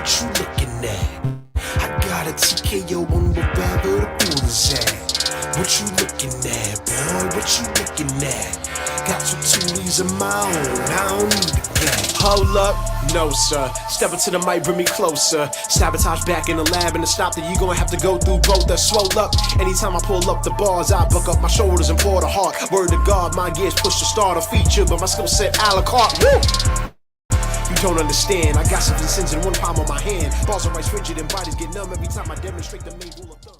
what you looking at? I got a TKO on wherever the pool is at. What you looking at, boy? What you looking at? Got some tulies of my own, I don't need the cat. Hold up, no sir. Step into the mic, bring me closer. Sabotage back in the lab, and to stop that you gonna have to go through both the swole up. Anytime I pull up the bars, I buck up my shoulders and pour the heart. Word to God, my gears push to start a feature, but my skill set a la carte. Woo! You don't understand, I got seven sins in one palm of my hand. Balls are right frigid and bodies get numb every time I demonstrate the main rule of thumb.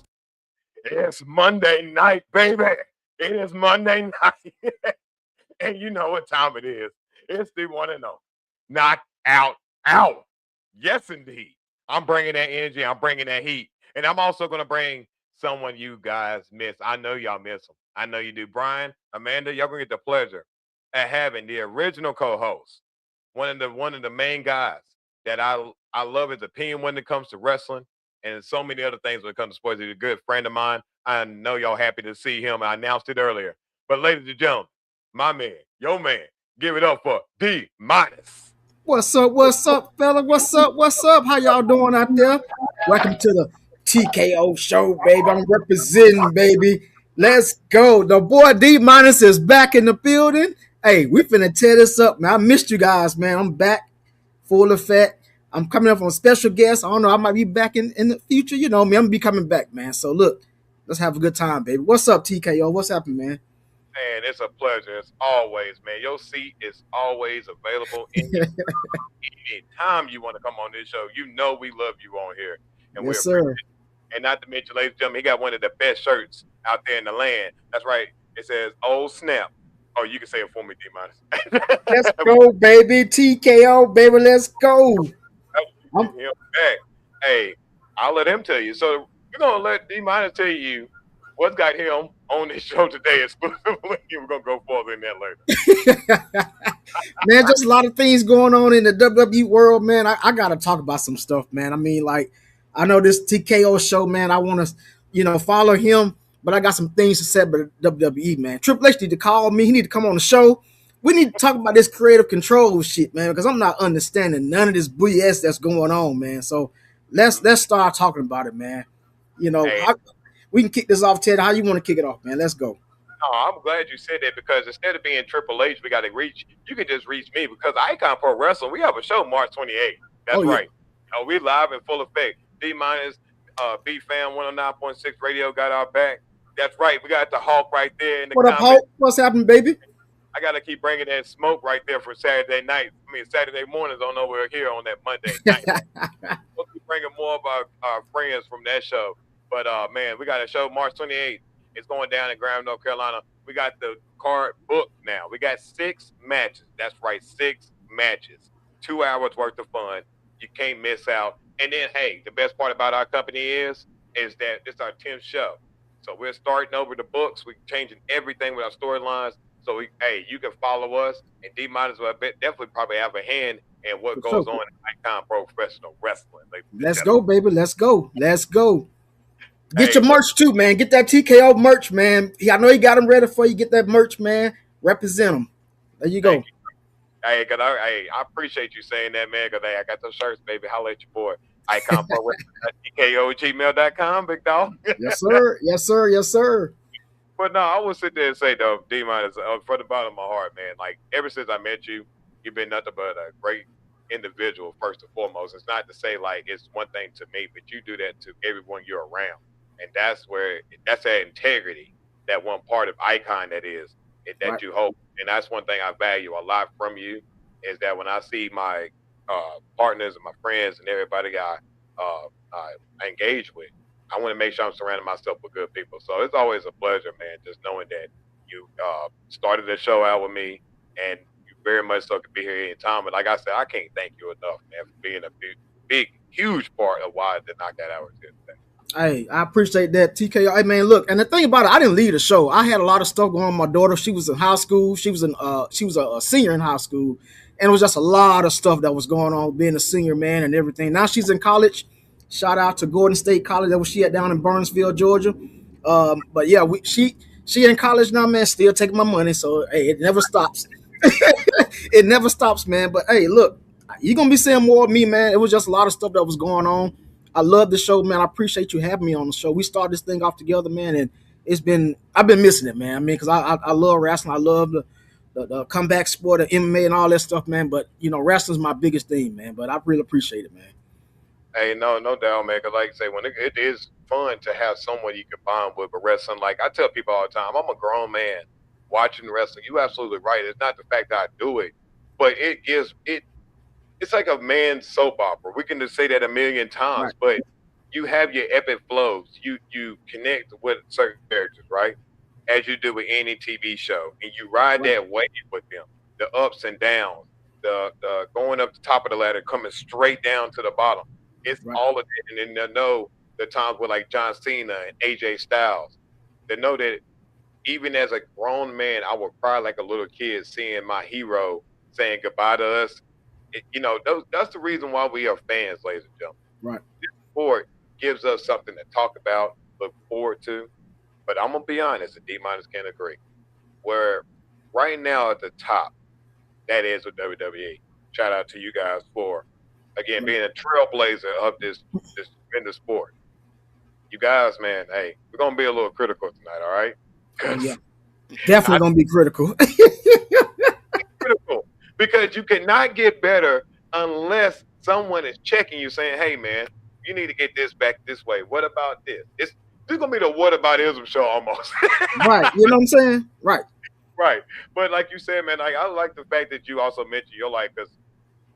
It's Monday night, baby. It is Monday night. And you know what time it is. It's the one and only Knock Out Hour. Yes, indeed. I'm bringing that energy. I'm bringing that heat. And I'm also going to bring someone you guys miss. I know y'all miss him. I know you do. Brian, Amanda, y'all going to get the pleasure of having the original co-host, one of the main guys that I love his opinion when it comes to wrestling and so many other things when it comes to sports. He's a good friend of mine. I know y'all happy to see him. I announced it earlier. But ladies and gentlemen, my man, your man, give it up for D Minus. What's up, fella? What's up? How y'all doing out there? Welcome to the TKO show, baby. I'm representing, baby. Let's go. The boy D Minus is back in the building. Hey, we finna tear this up, man. I missed you guys, man. I'm back, full effect. I'm coming up on special guests. I don't know. I might be back in the future. You know me. I'm gonna be coming back, man. So look, let's have a good time, baby. What's up, TKO? What's happening, man? Man, it's a pleasure. It's always, man. Your seat is always available anytime you want to come on this show. You know we love you on here. And yes, sir. And not to mention, ladies and gentlemen, he got one of the best shirts out there in the land. That's right. It says "Old Snap." Oh, you can say it for me, D Minus. Let's go, baby. TKO, baby. Let's go. I'm back. Hey, I'll let him tell you. So we're gonna let D Minus tell you what's got him on this show today exclusively. We're gonna go further in that later. Man, just a lot of things going on in the WWE world, man. I gotta talk about some stuff, man. I mean, like, I know this TKO show, man. I want to, follow him, but I got some things to say about WWE, man. Triple H need to call me. He need to come on the show. We need to talk about this creative control shit, man, because I'm not understanding none of this BS that's going on, man. So let's start talking about it, man. Hey. We can kick this off, Ted. How you want to kick it off, man? Let's go. Oh, I'm glad you said that because instead of being Triple H, we got to reach. You can just reach me because Icon Pro Wrestling. We have a show March 28th. That's right. We live in full effect. D Minus, B Fam 109.6 Radio got our back. That's right. We got the Hulk right there in the What up, Hulk? What's happening, baby? I got to keep bringing that smoke right there for Saturday night. Saturday mornings on over here on that Monday night. We'll keep bringing more of our friends from that show. But, man, we got a show March 28th. It's going down in Graham, North Carolina. We got the card booked now. We got 6 matches. That's right, 6 matches. 2 hours worth of fun. You can't miss out. And then, hey, the best part about our company is that it's our 10th show. So we're starting over the books. We're changing everything with our storylines. So, you can follow us. And D might as well definitely probably have a hand in what goes on in Icon Professional Wrestling. Let's go, baby. Let's go. Get your merch too, man. Get that TKO merch, man. I know you got them ready for you. Get that merch, man. Represent them. There you go. Hey, I appreciate you saying that, man, because I got those shirts, baby. Holla at your boy. Icon Pro TKO@gmail.com, big dog. Yes, sir. But no, I will sit there and say, though, D-Minus, from the bottom of my heart, man, like, ever since I met you, you've been nothing but a great individual, first and foremost. It's not to say, like, it's one thing to me, but you do that to everyone you're around. And that's that integrity, that one part of Icon that right. You hope. And that's one thing I value a lot from you, is that when I see my partners and my friends and everybody I engage with, I want to make sure I'm surrounding myself with good people. So it's always a pleasure, man, just knowing that you started the show out with me, and you very much so could be here anytime. But like I said, I can't thank you enough, man, for being a huge part of why the Knockout Hour is here today. Hey, I appreciate that, TKO. Hey, man, look, and the thing about it, I didn't leave the show. I had a lot of stuff going on with my daughter. She was in high school. She was a senior in high school, and it was just a lot of stuff that was going on being a senior, man, and everything. Now she's in college. Shout out to Gordon State College. That was she at down in Burnsville, Georgia. But yeah, she in college now, man. Still taking my money, so hey, it never stops. It never stops, man. But hey, look, You're gonna be seeing more of me, man. It was just a lot of stuff that was going on. I love the show, man. I appreciate you having me on the show. We started this thing off together, man, and I've been missing it, man. I mean, because I love wrestling. I love the comeback sport of MMA and all that stuff, man. But wrestling's my biggest thing, man. But I really appreciate it, man. Hey, no doubt, man. 'Cause like I say, when it is fun to have someone you can bond with. But wrestling, like I tell people all the time, I'm a grown man watching wrestling. You absolutely right. It's not the fact that I do it, but it gives it. It's like a man's soap opera. We can just say that a million times, Right. but you have your epic flows. You connect with certain characters, right? As you do with any TV show, and you ride Right. that wave with them, the ups and downs, the going up the top of the ladder, coming straight down to the bottom. It's Right. all of it, and then they know the times with like John Cena and AJ Styles. They know that even as a grown man, I would cry like a little kid seeing my hero saying goodbye to us. That's the reason why we are fans, ladies and gentlemen. Right. Sport gives us something to talk about, look forward to. But I'm gonna be honest, and D minus can agree. Where right now at the top, that is with WWE. Shout out to you guys for again being a trailblazer of this in the sport. You guys, man, hey, we're gonna be a little critical tonight, all right? Yeah. Definitely gonna be critical. Critical because you cannot get better unless someone is checking you, saying, "Hey, man, you need to get this back this way. What about this?" This gonna be the what about ism show almost. Right. You know what I'm saying? Right. Right. But like you said, man, I like the fact that you also mentioned your life because,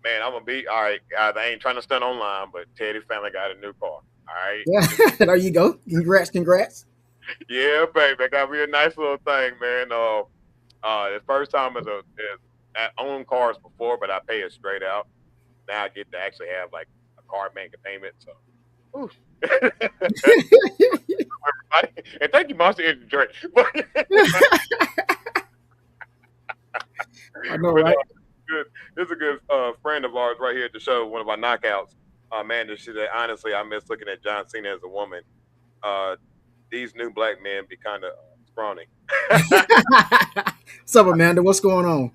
man, I'm gonna be all right. They ain't trying to stunt online, but Teddy family got a new car. All right. Yeah. There you go. Congrats. Yeah, baby, I got me a nice little thing, man. The first time I owned cars before, but I pay it straight out. Now I get to actually have like a car making payment. So, ooh. Everybody, and thank you, Monster Energy Drink. I know, But right? good. This is a good friend of ours right here at the show. One of our knockouts. Man, she said, honestly, I miss looking at John Cena as a woman. These new black men be kind of scrawny. What's up, Amanda? What's going on?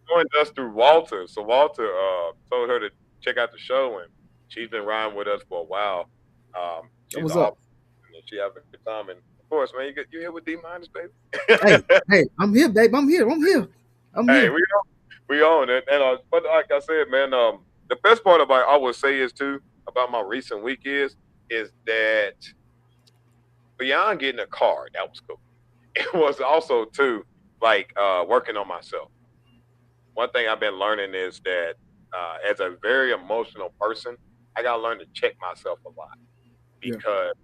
Joined us through Walter. So Walter told her to check out the show, and she's been riding with us for a while. She's What's up? and she having a good time. And of course, man, you here with D minus, baby. Hey, I'm here, babe. I'm here. Hey, we own it. And but like I said, man, the best part about I would say is too about my recent week is that beyond getting a car, that was cool. It was also too like working on myself. One thing I've been learning is that as a very emotional person, I gotta learn to check myself a lot Yeah. because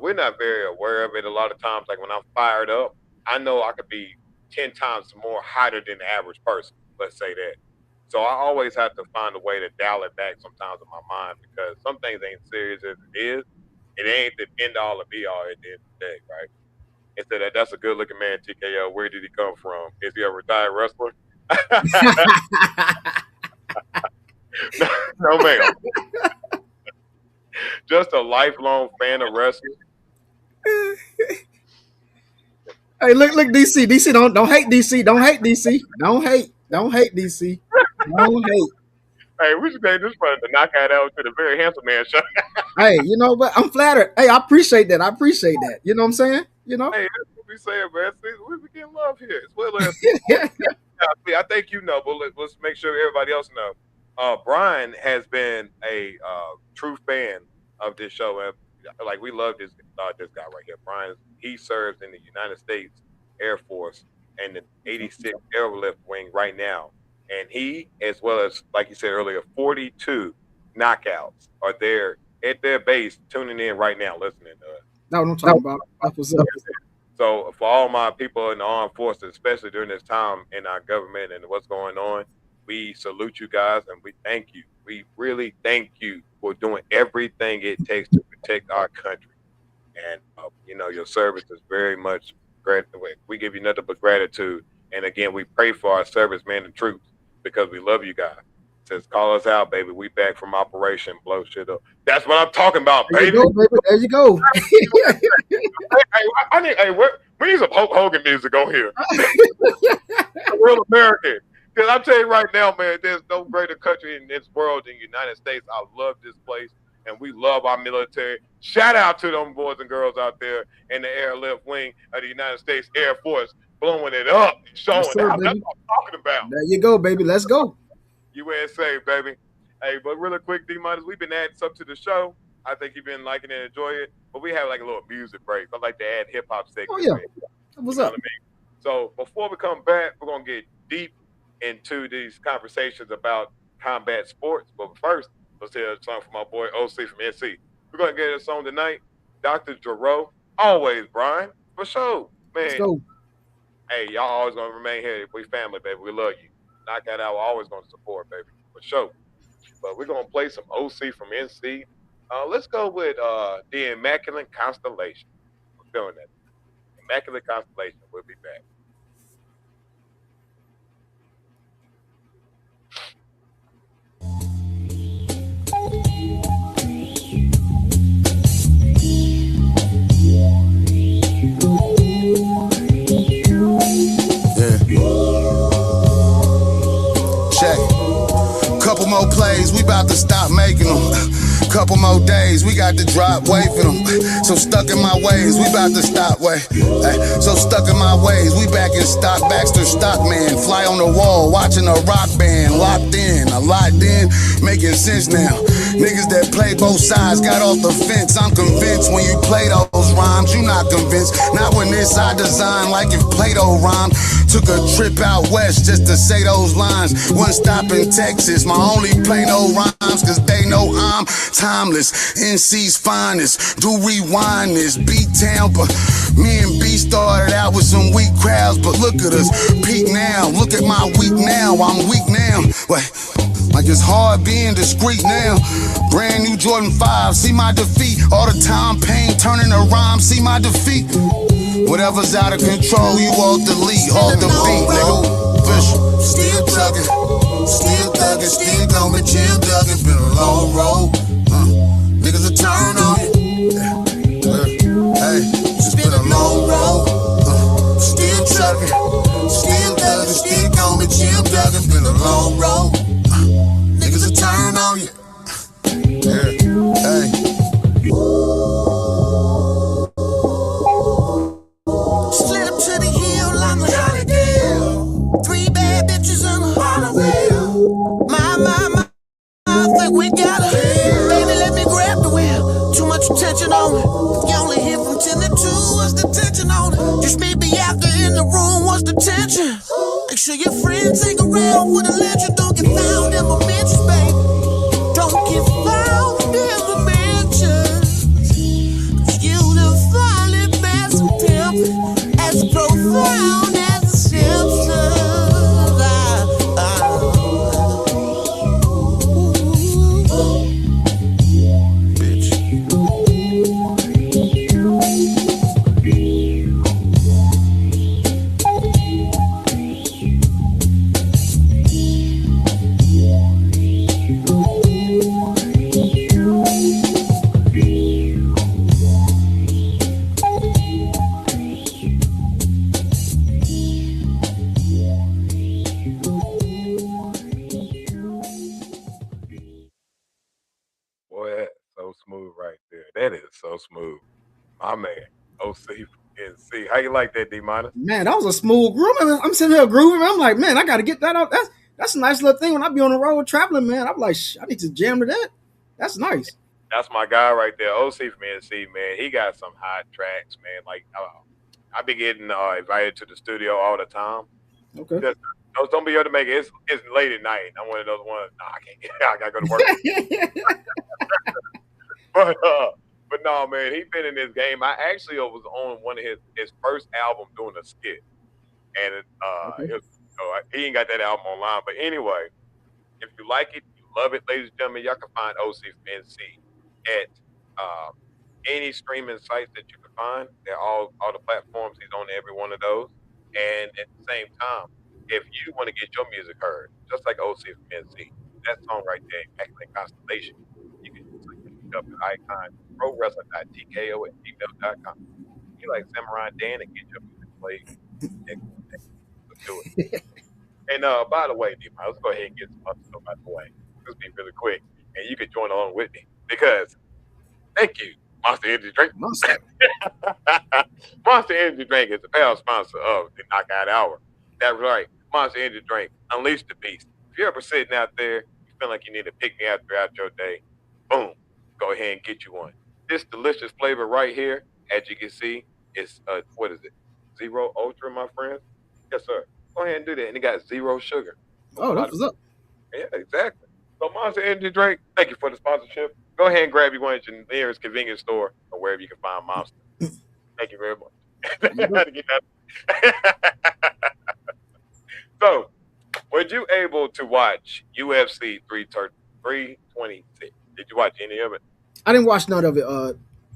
we're not very aware of it a lot of times. Like when I'm fired up, I know I could be 10 times more hotter than the average person. Let's say that. So I always have to find a way to dial it back sometimes in my mind because some things ain't serious as it is. It ain't the end all or be all at the end of the day, right? Instead of that's a good looking man, TKO. Where did he come from? Is he a retired wrestler? No, ma'am. Just a lifelong fan of wrestling. Hey, look, DC. DC, don't hate DC. Don't hate DC. Don't hate DC. Don't hate. Hey, we should take this one to knock out to the very handsome man show. Hey, you know what? I'm flattered. Hey, I appreciate that. You know what I'm saying? You know? Hey, that's what we saying, man. See, we getting love here as well as. I think you know, but let's make sure everybody else know. Brian has been a true fan of this show, and like we love this guy right here. Brian, he serves in the United States Air Force and the 86th Airlift Wing right now, and he, as well as like you said earlier, 42 knockouts are there at their base, tuning in right now, listening to us. That's what I'm talking about. That's what's up. So for all my people in the armed forces, especially during this time in our government and what's going on, we salute you guys and we thank you. We really thank you for doing everything it takes to protect our country. And your service is very much great. We give you nothing but gratitude. And again, we pray for our servicemen and troops because we love you guys. It says, call us out, baby. We back from operation, blow shit up. That's what I'm talking about, baby. There you go. We need some Hulk Hogan music on here. Real American. Because I'm telling you right now, man, there's no greater country in this world than the United States. I love this place, and we love our military. Shout out to them boys and girls out there in the airlift wing of the United States Air Force, blowing it up, Yes, showing sir, out. That's baby. what I'm talking about. There you go, baby. Let's go. USA, baby. Hey, but really quick, D minus, we've been adding stuff to the show. I think you've been liking it and enjoy it. But we have like a little music break. I like to add hip hop Oh segments yeah. in. What's You know up? what I mean? So before we come back, we're gonna get deep into these conversations about combat sports. But first, let's hear a song from my boy OC from NC. We're gonna get a song tonight. Dr. Jerome, always, Brian, for sure. Let's Man, go. hey, y'all always gonna remain here. We family, baby. We love you. Knockout Hour always gonna support, baby, for sure. But we're gonna play some OC from NC. Let's go with the Immaculate Constellation. We're feeling that. Immaculate Constellation. We'll be back. Check. Couple more plays, we about to stop making them. Couple more days, we got to drop weight for them. So stuck in my ways, we about to stop way. So stuck in my ways, we back in stock. Baxter Stockman, fly on the wall, watching a rock band. Locked in, a locked in, making sense now. Niggas that play both sides got off the fence. I'm convinced when you play those rhymes, you not convinced. Not when this I design like if Plato rhymed. Took a trip out west just to say those lines. One stop in Texas, my only play no rhymes, cause they know I'm timeless. NC's finest, do rewind this. B-Town, but me and B started out with some weak crowds, but look at us, peak now. Look at my week now, I'm weak now. Wait, like it's hard being discreet now. Brand new Jordan 5, see my defeat. All the time pain turning to rhyme, see my defeat. Whatever's out of control, you off the lead, off the beat, nigga. Official. Still thuggin', still going, chill thuggin'. Been a long road. Niggas will turn on you. Hey, it's been a long road. Still truckin', still thuggin', still going, chill thuggin'. Been a long road. Niggas will turn on you. Hey. Slid up to the hill like a Johnny Deal. 3 bad bitches on a Halloween. My, I think we got it. Baby, let me grab the wheel. Too much attention on it. You only hear from 10 to 2. What's the tension on it? Just meet me after in the room. What's the tension? Make sure your friends ain't around for the legend. Don't get found in my mentions, baby. Don't get found in the mentions. Cause you define it as a pimp, as profound as the Simpsons. Boy, that's so smooth right there. That is so smooth. My man, OC from NC. How you like that, D minus? Man, that was a smooth groove. I'm sitting here grooving. I'm like, man, I got to get that out. That's a nice little thing when I be on the road traveling, man. I'm like, I need to jam to that. That's nice. That's my guy right there, OC from NC, man. He got some hot tracks, man. Like I be getting invited to the studio all the time. Okay. Just don't be able to make it. It's late at night. I'm one of those ones. Nah, I can't get. I gotta go to work. But no, man, he been in this game. I actually was on one of his first album doing a skit, and Okay. he ain't got that album online. But anyway, if you like it, you love it, ladies and gentlemen, y'all can find OC from NC at any streaming sites that you can find. They're all the platforms. He's on every one of those. And at the same time, if you want to get your music heard, just like OC from NC, that song right there, Immaculate Constellation, you can just look it up at icon prowrestling.tko@gmail.com. You like Samurai Dan and get your music played. Let's do it. And by the way, D-Man, let's go ahead and get some other stuff out the way. This be really quick, and you can join along with me because thank you, Monster Energy Drink. Monster. Monster Energy Drink is the proud sponsor of the Knockout Hour. That's right, Monster Energy Drink. Unleash the beast. If you're ever sitting out there, you feel like you need to pick me up throughout your day, boom, go ahead and get you one. This delicious flavor right here, as you can see, is what is it? Zero Ultra, my friends. Yes, sir. Go ahead and do that, and it got zero sugar. Oh, that's what's up. Yeah, exactly. So Monster Energy Drink, thank you for the sponsorship. Go ahead and grab you one at your nearest convenience store or wherever you can find Monster. Thank you very much. Had to get that. So, were you able to watch UFC 326? Did you watch any of it? I didn't watch none of it.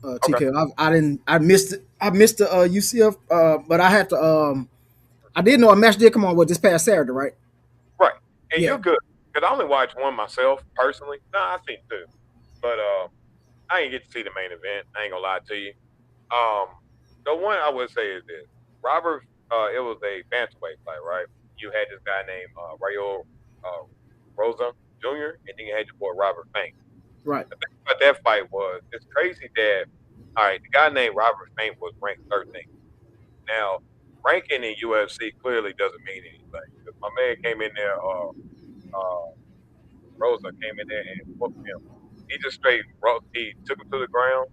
TK. I didn't. I missed it. I missed the UCF. But I had to. I did know a match did come on with this past Saturday, right? Right. And Yeah. you're good. Because I only watched one myself, personally. No, I seen two. But I didn't get to see the main event. I ain't going to lie to you. The one I would say is this. Robert, it was a bantamweight fight, right? You had this guy named Rayo Rosa Jr., and then you had your boy Robert Fink. Right. The thing about that fight was, it's crazy that, all right, the guy named Robert Fink was ranked 13th. Now, ranking in UFC clearly doesn't mean anything. 'Cause my man came in there, Rosa came in there and whooped him. He just he took him to the ground,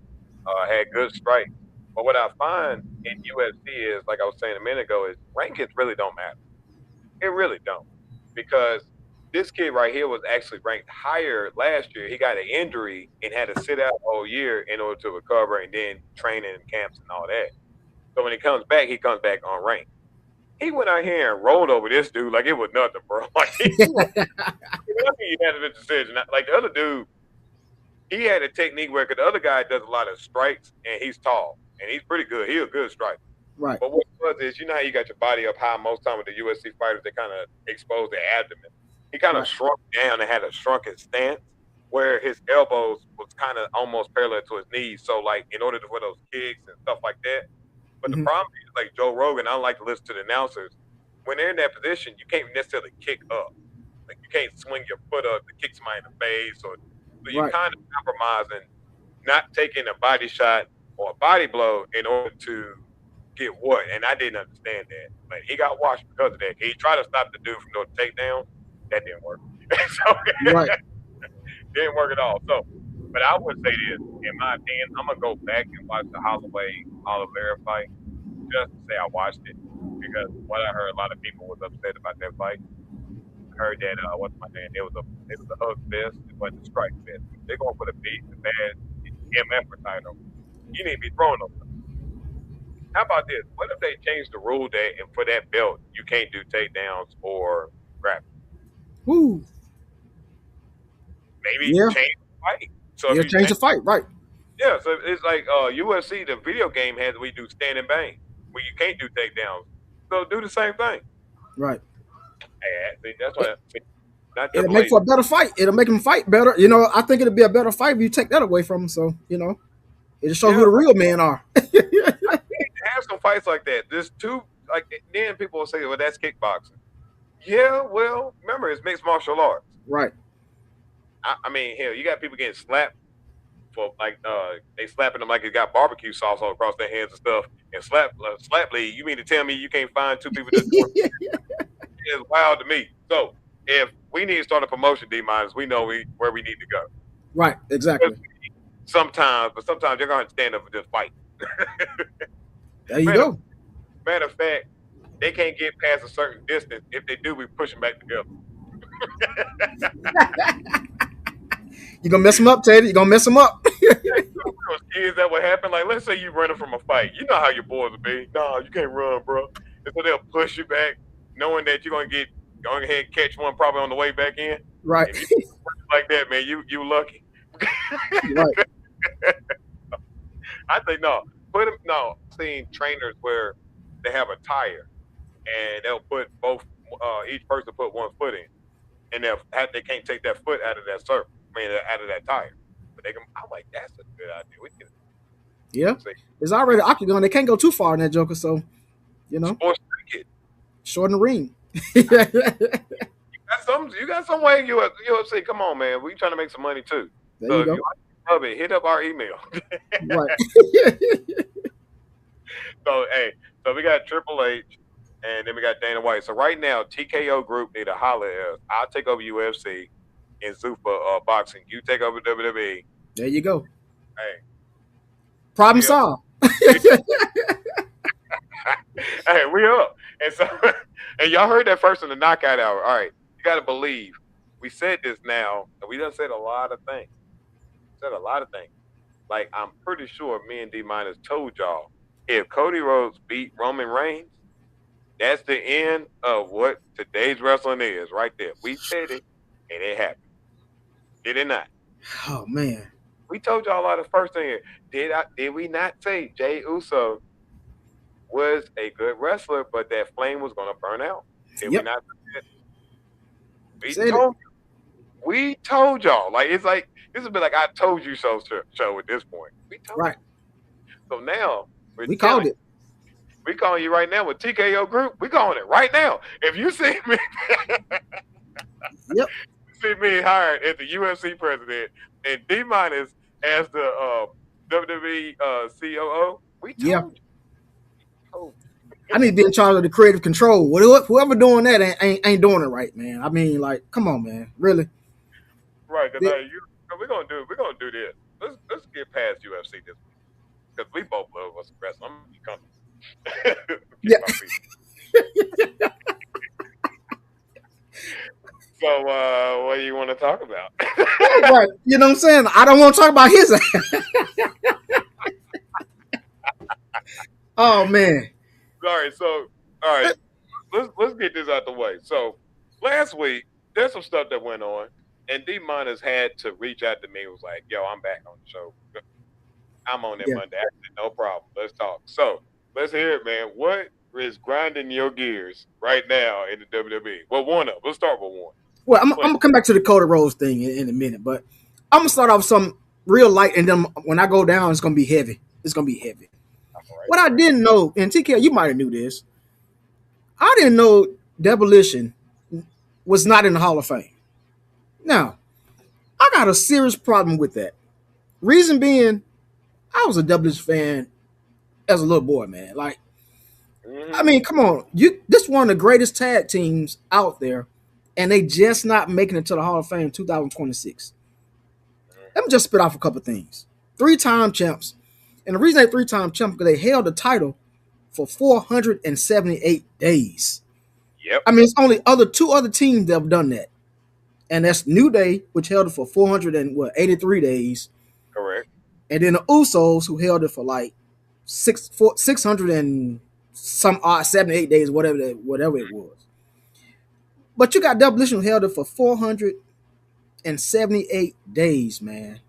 had good strikes. But what I find in UFC is, like I was saying a minute ago, is rankings really don't matter. It really don't. Because this kid right here was actually ranked higher last year. He got an injury and had to sit out all year in order to recover and then train in camps and all that. So when he comes back unranked. He went out here and rolled over this dude like it was nothing, bro. Like he had a decision. Like the other dude, he had a technique where the other guy does a lot of strikes and he's tall and he's pretty good. He's a good striker. Right. But what it was is, you know how you got your body up high most time with the UFC fighters, they kind of expose their abdomen. He kind of shrunk down and had a shrunken stance where his elbows was kind of almost parallel to his knees. So like in order for those kicks and stuff like that. But the problem is, like Joe Rogan, I don't like to listen to the announcers. When they're in that position, you can't necessarily kick up. Like you can't swing your foot up to kick somebody in the face, or so you're kind of compromising, not taking a body shot or a body blow in order to get what. And I didn't understand that. But he got washed because of that. He tried to stop the dude from doing the takedown. That didn't work. So, didn't work at all. So, but I would say this, in my opinion, I'm gonna go back and watch the Holloway Oliveira fight just to say I watched it, because what I heard, a lot of people was upset about that fight. I heard that what's my name? It was a hug fest, it wasn't a strike fest. They're going for the bad MF title. You need to be throwing them. How about this? What if they change the rule that, and for that belt you can't do takedowns or grappling? Woo. Maybe change the fight. So if you change the fight, right? Yeah, so it's like UFC, the video game has we do stand and bang, where you can't do takedowns. So do the same thing. Right. See, that's what. It'll make for a better fight. It'll make them fight better. You know, I think it'll be a better fight if you take that away from them. So, you know, it'll show who the real men are. Have some fights like that. There's two, like, then people will say, well, that's kickboxing. Yeah, well, remember, it's mixed martial arts. Right. I mean, hell, you got people getting slapped for, like, they slapping them like it got barbecue sauce all across their hands and stuff. And slap lead, you mean to tell me you can't find two people that's it's wild to me. So, if we need to start a promotion, D-Minus, we know where we need to go. Right, exactly. Sometimes you're going to have to stand up and just fight. There you go. Matter of fact, they can't get past a certain distance. If they do, we push them back together. You're going to mess them up, Teddy. You're going to mess them up. Those kids that would happen, like, let's say you running from a fight. You know how your boys will be. No, you can't run, bro. And so they'll push you back, knowing that you're going to go ahead and catch one probably on the way back in. Right. If you like that, man, you lucky. Right. I think no. I've seen trainers where they have a tire and they'll put both. Each person put one foot in, and they can't take that foot out of that circle. Out of that tire. But they can. I'm like, that's a good idea. We can. Yeah. It's already octagon. They can't go too far in that joker, so you know. Sports cricket. Short in the ring. There You got some way in UFC. Come on, man. We trying to make some money too. So you if you go. like to love it, hit up our email. Right. So hey, so we got Triple H, and then we got Dana White. So right now, TKO Group need to holler at us. I'll take over UFC and Zuffa boxing. You take over WWE. There you go. Hey, Problem we up. solved. Hey, we up. And so, and y'all heard that first in the knockout hour. All right, you got to believe. We said this now, and we done said a lot of things. Said a lot of things. Like I'm pretty sure me and D Minus told y'all if Cody Rhodes beat Roman Reigns, that's the end of what today's wrestling is, right there. We said it, and it happened. Did it not? Oh man. We told y'all a lot of first thing. Did we not say Jay Uso was a good wrestler, but that flame was gonna burn out? Did we Yep. not say that? We Said it. told we told y'all. Like it's like this has been like I told you so show at this point. We told Right. you. So now we're We called telling it. we calling you right now with TKO Group. We calling it right now. If you see me, Yep. see me hired as the UFC president and D minus as the WWE COO, we told Yeah. you. Told I need to be in charge of the creative control. Whoever doing that ain't doing it right, man. I mean, like, come on, man. Really? you. Right, because Yeah. we're gonna do this. Let's get past UFC this week because we both love us wrestling. I'm gonna be coming. Yeah. Get my feet. So, what do you want to talk about? Right. You know what I'm saying? I don't want to talk about his ass. Oh man. All right, let's get this out the way. So, last week there's some stuff that went on, and D Minus had to reach out to me. And was like, "Yo, I'm back on the show. I'm on that Yeah. Monday. I said, no problem. Let's talk." So, let's hear it, man. What is grinding your gears right now in the WWE? Well, one of. Let's start with one. Well, I'm Please. gonna come back to the Cody Rhodes thing in a minute, but I'm gonna start off with some real light, and then when I go down, it's gonna be heavy. It's gonna be heavy. All right. What I didn't know, and TK, you might have knew this. I didn't know Demolition was not in the Hall of Fame. Now, I got a serious problem with that. Reason being, I was a Demolition fan as a little boy, man. Like, I Mhm. mean, come on, this one of the greatest tag teams out there, and they just not making it to the Hall of Fame 2026. Let me just spit off a couple things. 3-time champs, and the reason they 3-time champs because they held the title for 478 days. Yep. I mean, it's only two other teams that have done that, and that's New Day, which held it for 483 days, Correct. and then the Usos, who held it for like 600 and some odd 78 days, whatever it was. But you got Demolition who held it for 478 days, man,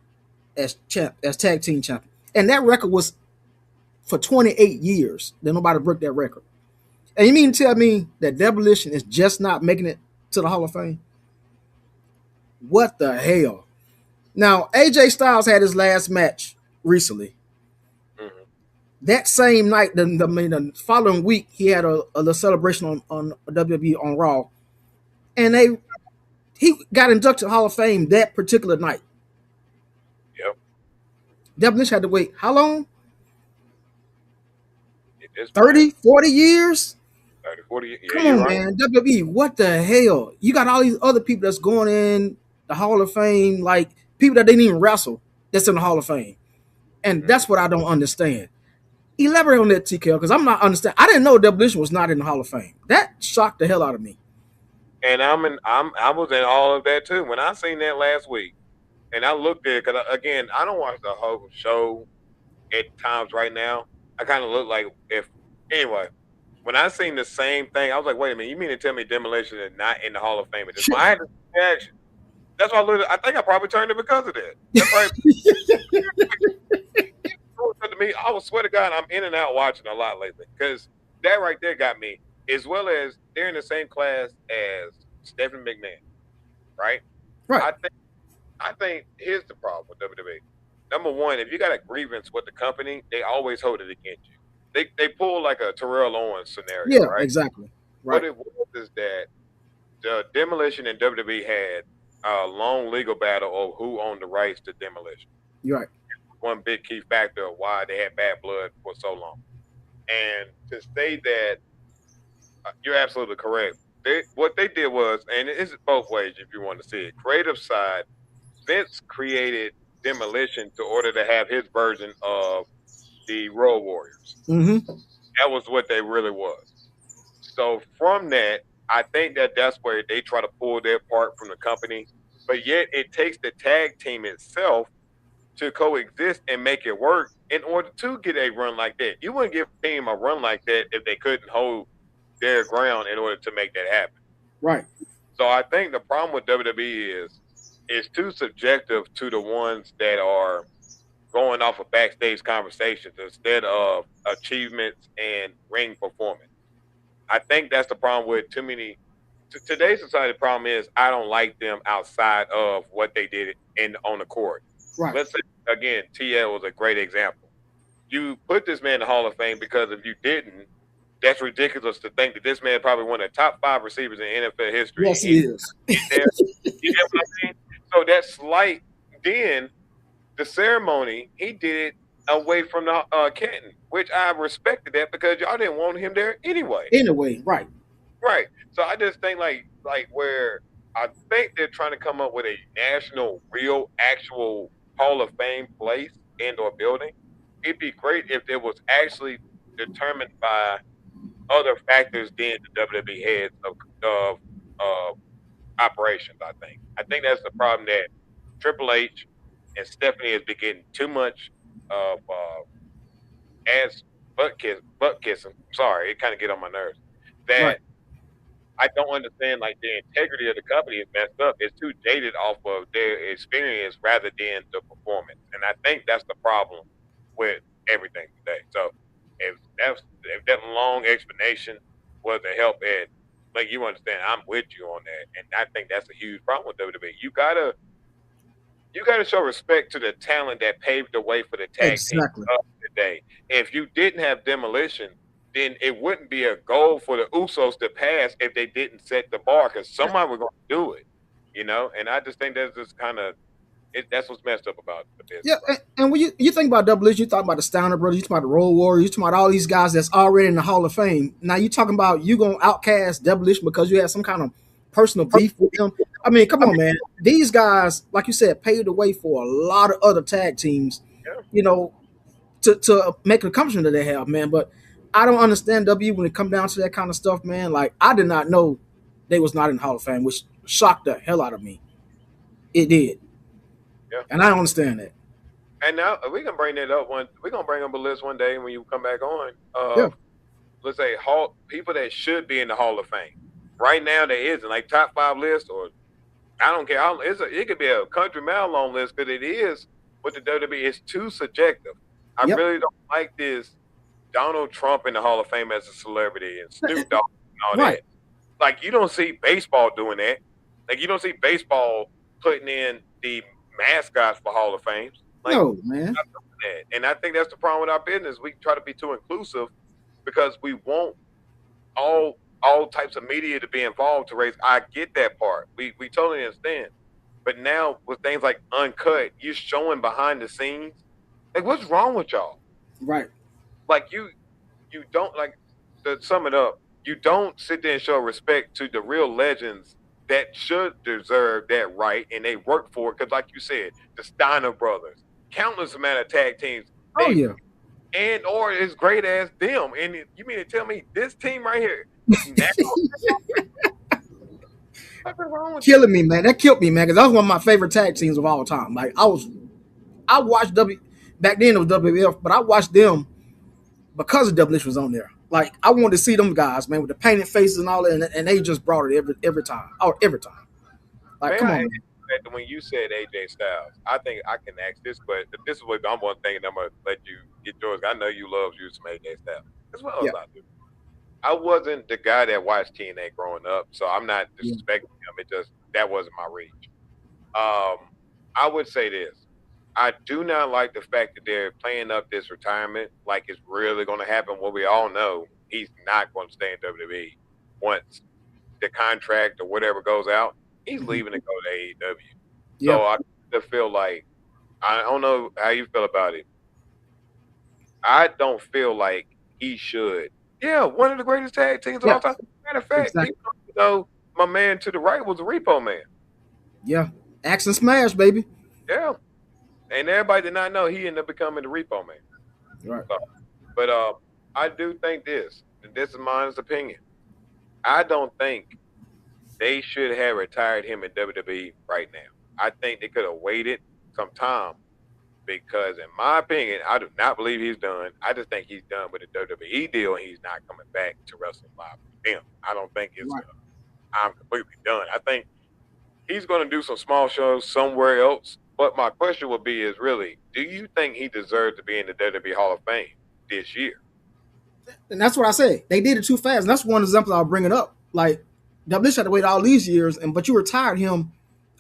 as tag team champion, and that record was for 28 years. Then nobody broke that record. And you mean to tell me that Demolition is just not making it to the Hall of Fame? What the hell? Now, AJ Styles had his last match recently. Mhm. That same night, the following week, he had a little celebration on WWE on Raw, and he got inducted to the Hall of Fame that particular night. Yep. Demolition had to wait how long? It is 30, 40 years? 30, 40. Yeah, Come you're on, right. man. WWE, what the hell? You got all these other people that's going in the Hall of Fame, like people that didn't even wrestle, that's in the Hall of Fame. And that's what I don't understand. Elaborate on that, TKL, because I'm not understanding. I didn't know Demolition was not in the Hall of Fame. That shocked the hell out of me. And I was in all of that too. When I seen that last week, and I looked at it, because again, I don't watch the whole show at times right now. I kind of look like anyway. When I seen the same thing, I was like, wait a minute, you mean to tell me Demolition is not in the Hall of Fame at this point? I had this reaction. That's why I think I probably turned it because of that. That's to me, I would swear to God, I'm in and out watching a lot lately because that right there got me. As well as they're in the same class as Stephanie McMahon, right? Right. I think here's the problem with WWE. Number one, if you got a grievance with the company, they always hold it against you. They pull like a Terrell Owens scenario, Yeah, right? exactly. What Right. it was is that the Demolition and WWE had a long legal battle of who owned the rights to Demolition. You're right. One big key factor of why they had bad blood for so long. And to say that you're absolutely correct. What they did was, and it's both ways if you want to see it. Creative side, Vince created Demolition to order to have his version of the Road Warriors. Mm-hmm. That was what they really was. So from that, I think that that's where they try to pull their part from the company. But yet, it takes the tag team itself to coexist and make it work in order to get a run like that. You wouldn't give a team a run like that if they couldn't hold their ground in order to make that happen. Right. So I think the problem with WWE is it's too subjective to the ones that are going off of backstage conversations instead of achievements and ring performance. I think that's the problem with too many. Today's society problem is I don't like them outside of what they did in on the court. Right. Let's say again, TL was a great example. You put this man in the Hall of Fame because if you didn't, that's ridiculous to think that this man probably one of the top 5 receivers in NFL history. Yes, he is. There, you get what I mean? So that slight, then the ceremony, he did it away from the Canton, which I respected that because y'all didn't want him there anyway. Anyway, right. Right. So I just think like where I think they're trying to come up with a national, real, actual Hall of Fame place and or building. It'd be great if it was actually determined by other factors than the WWE heads of operations. I think that's the problem that Triple H and Stephanie has been getting too much of ass butt kissing. Sorry, it kind of get on my nerves. That Right. I don't understand. Like the integrity of the company is messed up. It's too jaded off of their experience rather than the performance, and I think that's the problem with everything today. So if that long explanation was a help, Ed, like you understand, I'm with you on that, and I think that's a huge problem with WWE. You gotta show respect to the talent that paved the way for the tag team Exactly. of today. If you didn't have Demolition, then it wouldn't be a goal for the Usos to pass if they didn't set the bar because somebody was going to do it, And I just think that's just kind of that's what's messed up about the business. Yeah, and when you think about Double H, you talk about the Steiner brothers, you talk about the Road Warriors, you talk about all these guys that's already in the Hall of Fame. Now you talking about you gonna outcast Double H because you had some kind of personal beef with them. I mean, come on, man. These guys, like you said, paved the way for a lot of other tag teams, Yeah. to make an accomplishment that they have, man. But I don't understand W when it come down to that kind of stuff, man. Like I did not know they was not in the Hall of Fame, which shocked the hell out of me. It did. Yeah. And I don't understand that. And now we can bring that up we're gonna bring up a list one day when you come back on. Yeah. Let's say people that should be in the Hall of Fame. Right now there isn't like top 5 list or I don't care. It could be a country mile long list because it is with the WWE. It's too subjective. I Yep. really don't like this Donald Trump in the Hall of Fame as a celebrity and Snoop Dogg and all Right. that. Like you don't see baseball doing that. Like you don't see baseball putting in the mascots for Hall of Fames. Like No, man. that. And I think that's the problem with our business. We try to be too inclusive because we want all types of media to be involved to raise. I get that part. We totally understand. But now with things like Uncut, you're showing behind the scenes. Like what's wrong with y'all? Right. Like you don't like to sum it up. You don't sit there and show respect to the real legends that should deserve that right, and they work for it. Because, like you said, the Steiner brothers, countless amount of tag teams, Oh yeah. and or as great as them. And you mean to tell me this team right here? Now, what's wrong with Killing me, man. That killed me, man, because that was one of my favorite tag teams of all time. Like I watched back then it was WWF, but I watched them because of Double H was on there. Like I wanted to see them guys, man, with the painted faces and all that, and they just brought it every time. Oh, every time. Like, Man, come I on, man. that when you said AJ Styles, I think I can ask this, but this is what I'm one thing, and I'm gonna let you get yours. I know you love you some AJ Styles as well as Yeah. I do. I wasn't the guy that watched TNA growing up, so I'm not Yeah. disrespecting him. It just that wasn't my reach. I would say this. I do not like the fact that they're playing up this retirement like it's really going to happen. Well, we all know he's not going to stay in WWE. once the contract or whatever goes out, he's leaving to go to AEW. So Yeah. I just feel like I don't know how you feel about it. I don't feel like he should. Yeah, one of the greatest tag teams of Yeah. all time. Matter of fact, Exactly. people don't know my man to the right was a Repo Man. Yeah. Axe and smash, baby. Yeah, and everybody did not know he ended up becoming the Repo Man. Right. So, but I do think this, and this is my honest opinion. I don't think they should have retired him in WWE right now. I think they could have waited some time because, in my opinion, I do not believe he's done. I just think he's done with the WWE deal, and he's not coming back to wrestling live with them. I don't think it's Right. I'm completely done. I think he's going to do some small shows somewhere else. But my question would be: is really, do you think he deserves to be in the WWE Hall of Fame this year? And that's what I said. They did it too fast. And that's one example I'll bring it up. Like, WWE had to wait all these years, but you retired him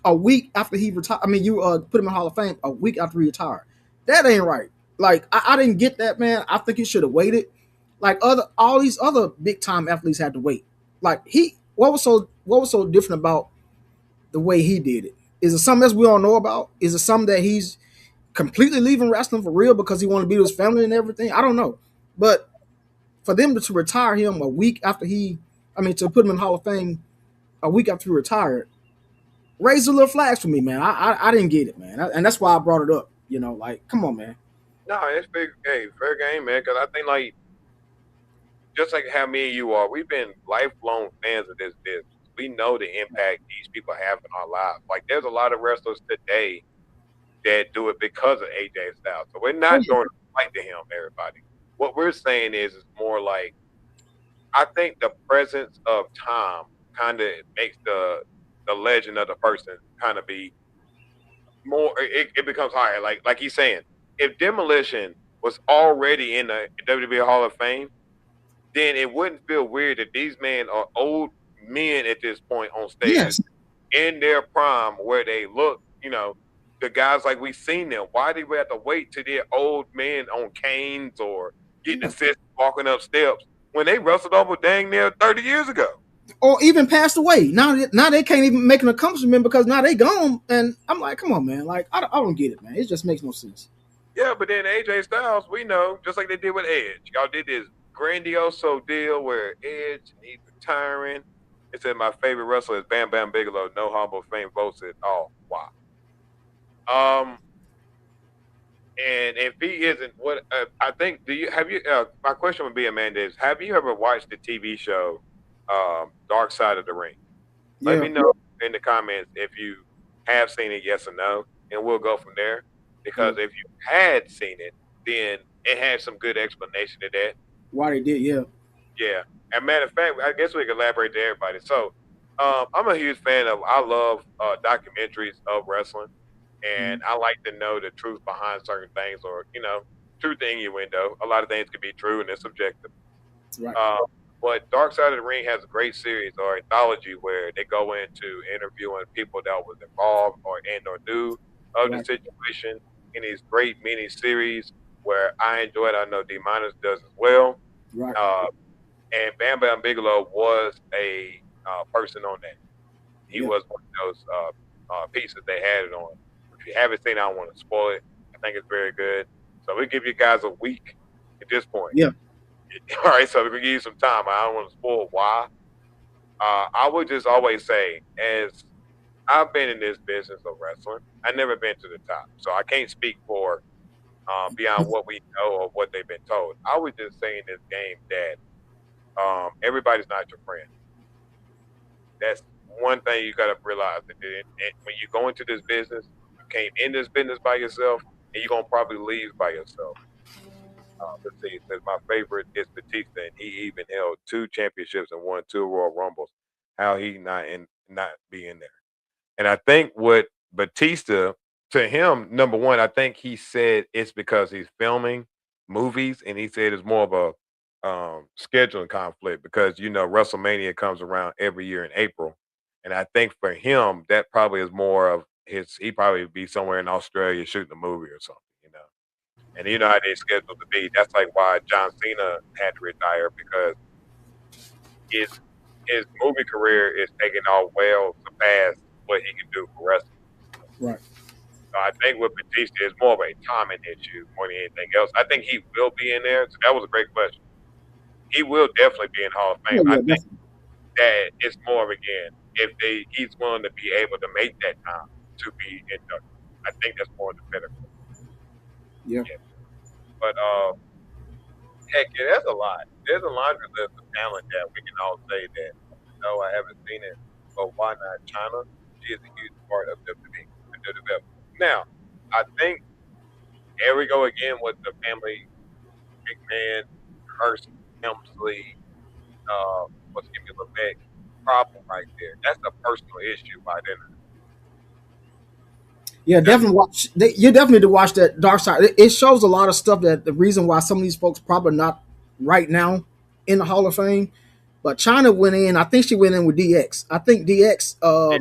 a week after he retired. I mean, you put him in Hall of Fame a week after he retired. That ain't right. Like, I didn't get that, man. I think he should have waited. Like all these other big time athletes had to wait. Like what was so different about the way he did it? Is it something else we don't know about? Is it something that he's completely leaving wrestling for real because he wanted to be with his family and everything? I don't know. But for them to retire him a week after to put him in Hall of Fame a week after he retired, raised a little flags for me, man. I didn't get it, man, and that's why I brought it up. Like, come on, man. No, it's big. Hey, fair game, man. Because I think like just like how me and you are, we've been lifelong fans of this business. We know the impact these people have in our lives. Like, there's a lot of wrestlers today that do it because of AJ Styles. So we're not going to fight to him, everybody. What we're saying is more like, I think the presence of time kind of makes the legend of the person kind of be more. It becomes higher. Like he's saying, if Demolition was already in the WWE Hall of Fame, then it wouldn't feel weird that these men are old men at this point on stage, Yes. in their prime, where they look, the guys like we've seen them. Why did we have to wait till they're old men on canes or getting assist walking up steps when they wrestled over dang near 30 years ago? Or even passed away. Now they can't even make an accomplishment because now they gone. And I'm like, come on, man. Like, I don't get it, man. It just makes no sense. Yeah, but then AJ Styles, we know, just like they did with Edge. Y'all did this grandioso deal where Edge, he's retiring. It said my favorite wrestler is Bam Bam Bigelow. No humble fame votes it. Oh, wow. And if he isn't, what I think, my question would be, Amanda, is have you ever watched the TV show Dark Side of the Ring? Let me know in the comments if you have seen it, yes or no, and we'll go from there. Because if you had seen it, then it had some good explanation to that. Why they did, yeah. Yeah. And matter of fact, I guess we can elaborate to everybody. So I'm a huge fan I love documentaries of wrestling. And I like to know the truth behind certain things, or, truth to innuendo. A lot of things can be true and it's subjective. Right. But Dark Side of the Ring has a great series or anthology where they go into interviewing people that was involved or knew of the situation in these great mini series where I enjoy it. I know D Minus does as well. Right. And Bam Bam Bigelow was a person on that. He was one of those pieces they had it on. If you haven't seen it, I don't want to spoil it. I think it's very good. So we give you guys a week at this point. Yeah. All right, so we can give you some time. I don't want to spoil why. I would just always say, as I've been in this business of wrestling, I've never been to the top. So I can't speak for beyond what we know or what they've been told. I would just say in this game that everybody's not your friend. That's one thing you got to realize. That when you go into this business, you came in this business by yourself, and you're going to probably leave by yourself. Let's see. My favorite is Batista, and he even held 2 championships and won 2 Royal Rumbles. How he not be in there? And I think what Batista, to him, number one, I think he said it's because he's filming movies, and he said it's more of a scheduling conflict because WrestleMania comes around every year in April, and I think for him that probably is more of his. He probably be somewhere in Australia shooting a movie or something. And you know how they scheduled to be. That's like why John Cena had to retire because his movie career is taking off well surpassed what he can do for wrestling. Right. So I think with Batista, it's more of a timing issue more than anything else. I think he will be in there. So that was a great question. He will definitely be in Hall of Yeah, Fame. I yeah, think definitely. that it's more of again if he's willing to be able to make that time to be inducted. I think that's more the better. Yeah. Yeah. But heck yeah, there's a lot. There's a laundry list of talent that we can all say that no, I haven't seen it, but why not China? She is a huge part of WWE and WWE. Now, I think here we go again with the family big man Hurst Helmsley what's give me Levesque problem right there. That's a personal issue by then. Yeah, That's definitely watch. You definitely need to watch that Dark Side. It shows a lot of stuff that the reason why some of these folks probably not right now in the Hall of Fame. But China went in. I think she went in with DX. I think DX. yeah,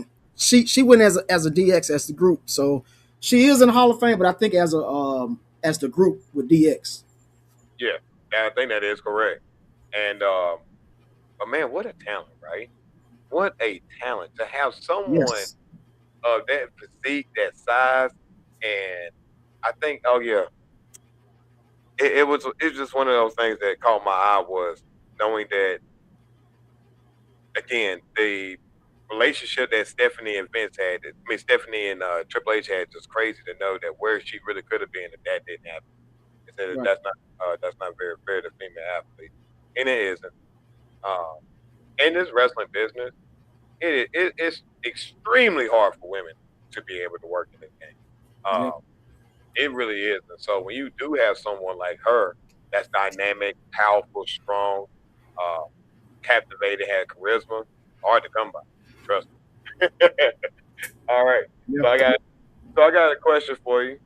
She went as a DX as the group. So she is in the Hall of Fame. But I think as the group with DX. yeah. I think that is correct. And but man, what a talent, right? What a talent to have someone Yes. of that physique, that size, and I think, oh yeah, it's just one of those things that caught my eye was knowing that again the relationship that Stephanie and Vince had. I mean, Stephanie and Triple H had just crazy to know that where she really could have been if that didn't happen. It said that Right. that's not very fair to female athletes, and it isn't. Um, in this wrestling business, it's extremely hard for women to be able to work in this game. Yeah. It really is. And so when you do have someone like her that's dynamic, powerful, strong, uh, captivated, had charisma, hard to come by. Trust me. All right. Yeah. So I got a question for you.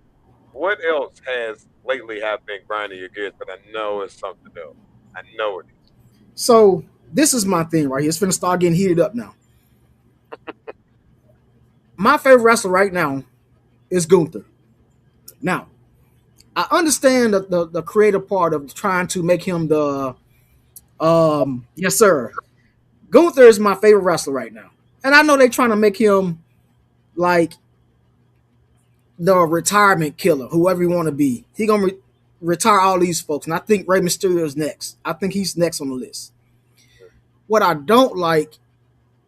What else has lately have been grinding your gears? But I know it's something else. I know it is. So this is my thing right here. It's gonna start getting heated up now. My favorite wrestler right now is Gunther. Now, I understand the creative part of trying to make him the yes sir. Gunther is my favorite wrestler right now. And I know they're trying to make him like the retirement killer, whoever you want to be. He gonna retire all these folks. And I think Rey Mysterio is next. I think he's next on the list. What I don't like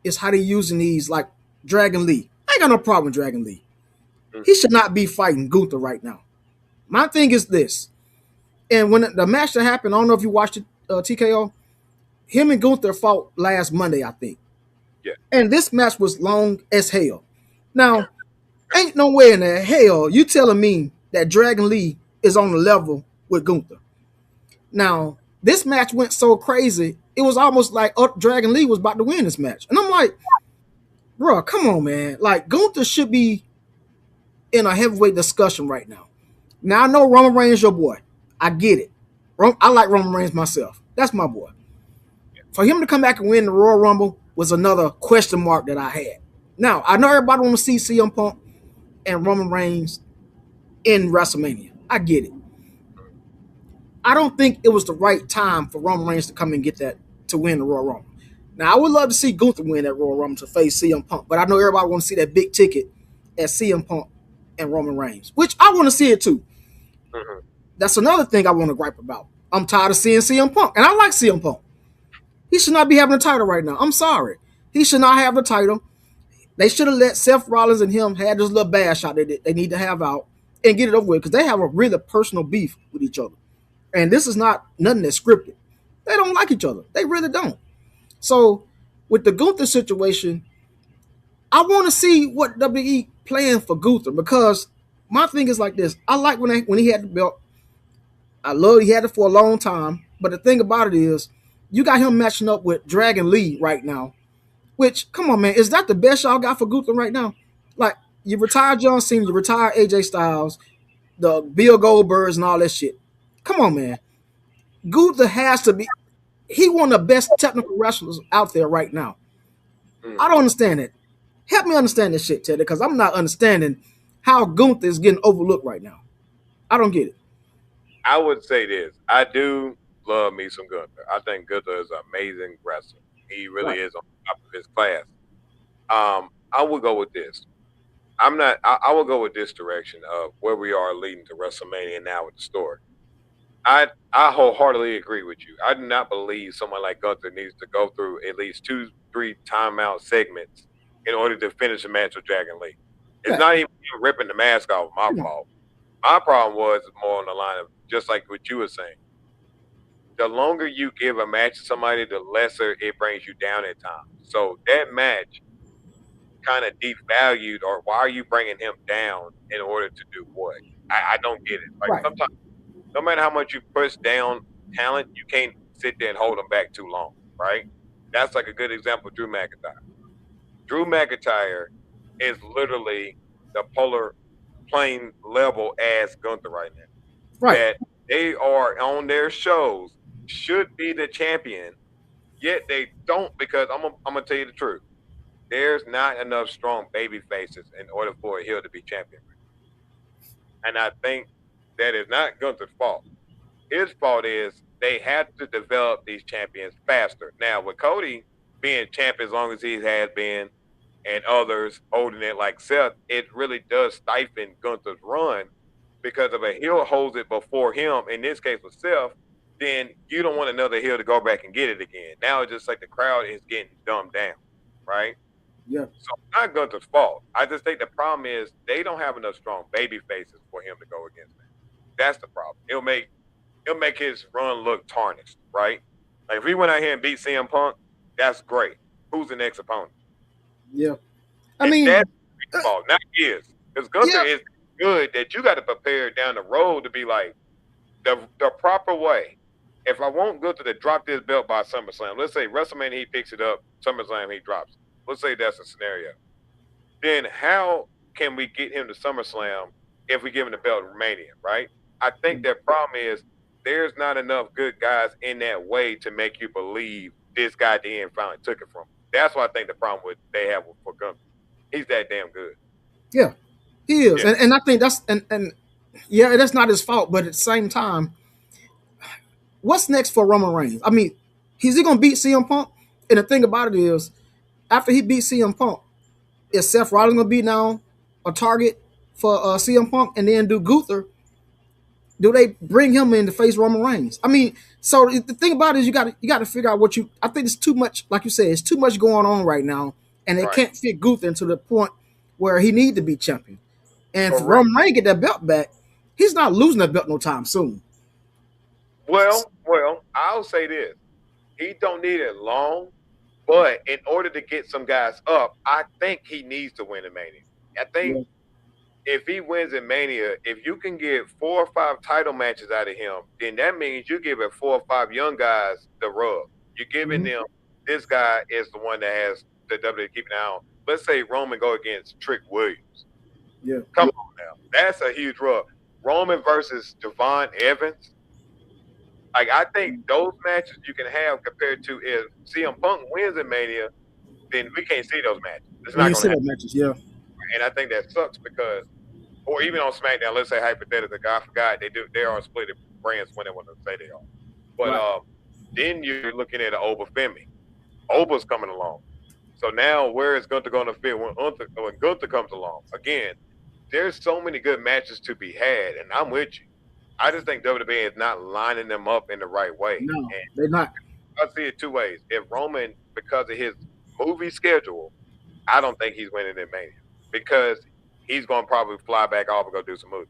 is how they using these like Dragon Lee. I ain't got no problem with Dragon Lee. He should not be fighting Gunther right now. My thing is this, and when the match that happened, I don't know if you watched it, TKO. Him and Gunther fought last Monday, I think, Yeah. and this match was long as hell. Now, ain't no way in the hell you telling me that Dragon Lee is on the level with Gunther. Now, this match went so crazy, it was almost like Dragon Lee was about to win this match, and I'm like, bro, come on, man. Like Gunther should be in a heavyweight discussion right now. Now I know Roman Reigns your boy. I get it. I like Roman Reigns myself. That's my boy. For him to come back and win the Royal Rumble was another question mark that I had. Now I know everybody want to see CM Punk and Roman Reigns in WrestleMania. I get it. I don't think it was the right time for Roman Reigns to come and get that to win the Royal Rumble. Now I would love to see Gunther win that Royal Rumble to face CM Punk, but I know everybody want to see that big ticket at CM Punk and Roman Reigns, which I want to see it too. Mm-hmm. That's another thing I want to gripe about. I'm tired of seeing CM Punk, and I like CM Punk. He should not be having a title right now. I'm sorry. He should not have the title. They should have let Seth Rollins and him have this little bash shot that they need to have out and get it over with because they have a really personal beef with each other. And this is not nothing that's scripted. They don't like each other. They really don't. So with the Gunther situation, I want to see what WWE playing for Gunther because my thing is like this. I like when he had the belt. I love he had it for a long time. But the thing about it is, you got him matching up with Dragon Lee right now. Which, come on, man, is that the best y'all got for Gunther right now? Like, you retired John Cena, you retired AJ Styles, the Bill Goldbergs and all that shit. Come on, man. Gunther has to be. He one of the best technical wrestlers out there right now. Mm-hmm. I don't understand it. Help me understand this shit, Teddy, because I'm not understanding how Gunther is getting overlooked right now. I don't get it. I would say this. I do love me some Gunther. I think Gunther is an amazing wrestler. He really Right. is on top of his class. I will go with this. I'm not. I will go with this direction of where we are leading to WrestleMania now with the story. I wholeheartedly agree with you. I do not believe someone like Gunther needs to go through at least 2, 3 timeout segments in order to finish a match with Dragon Lee. It's Yeah. not even him ripping the mask off my Yeah. fault. My problem was more on the line of just like what you were saying. The longer you give a match to somebody, the lesser it brings you down at times. So that match kind of devalued, or why are you bringing him down in order to do what? I don't get it. Like Right. sometimes, no matter how much you push down talent, you can't sit there and hold them back too long, right? That's like a good example of Drew McIntyre. Drew McIntyre is literally the polar plane level as Gunther right now. Right. That they are on their shows, should be the champion, yet they don't, because I'm gonna tell you the truth. There's not enough strong baby faces in order for a heel to be champion. And I think that is not Gunther's fault. His fault is they had to develop these champions faster. Now, with Cody being champ as long as he has been, and others holding it like Seth, it really does stifle Gunther's run, because if a heel holds it before him, in this case with Seth, then you don't want another heel to go back and get it again. Now it's just like the crowd is getting dumbed down, right? Yeah. So it's not Gunther's fault. I just think the problem is they don't have enough strong baby faces for him to go against them. That's the problem. It'll make his run look tarnished, right? Like if he went out here and beat CM Punk, that's great. Who's the next opponent? Yeah. I And mean, that's his fault, not his. Because Gunther Yeah. is good that you got to prepare down the road to be like the proper way. If I want Gunther to drop this belt by SummerSlam, let's say WrestleMania he picks it up, SummerSlam he drops it. Let's say that's a scenario. Then how can we get him to SummerSlam if we give him the belt in Mania, right? I think the problem is there's not enough good guys in that way to make you believe this guy at the end finally took it from him. That's what I think the problem with they have for Gunther. He's that damn good. yeah, he is, Yeah. and I think that's and yeah, that's not his fault. But at the same time, what's next for Roman Reigns? I mean, is he gonna beat CM Punk? And the thing about it is, after he beats CM Punk, is Seth Rollins gonna be now a target for CM Punk? And then do Gunther? Do they bring him in to face Roman Reigns? I mean, so the thing about it is you got to figure out what you. I think it's too much, like you said, it's too much going on right now, and they Right. can't fit Gunther into the point where he need to be champion. And if Correct. Roman Reigns get that belt back, he's not losing that belt no time soon. Well, I'll say this. He don't need it long, but in order to get some guys up, I think he needs to win in Mania. I think if he wins in Mania, if you can get 4 or 5 title matches out of him, then that means you give it 4 or 5 young guys the rub. You're giving them, this guy is the one that has the WWE keeping an eye on. Let's say Roman go against Trick Williams. Yeah. Come on now. That's a huge rub. Roman versus Devon Evans. Like, I think those matches you can have compared to if CM Punk wins in Mania, then we can't see those matches. It's When not you going see to that happen. matches, yeah, And I think that sucks because, or even on SmackDown, let's say hypothetically, I forgot they are split brands when they want to say they are. But Right. then you're looking at an Oba Femi. Oba's coming along. So now where is Gunther going to fit when Gunther comes along? Again, there's so many good matches to be had, and I'm with you. I just think WWE is not lining them up in the right way. no, And they're not. I see it 2 ways. If Roman, because of his movie schedule, I don't think he's winning in Mania because he's going to probably fly back off and go do some movies.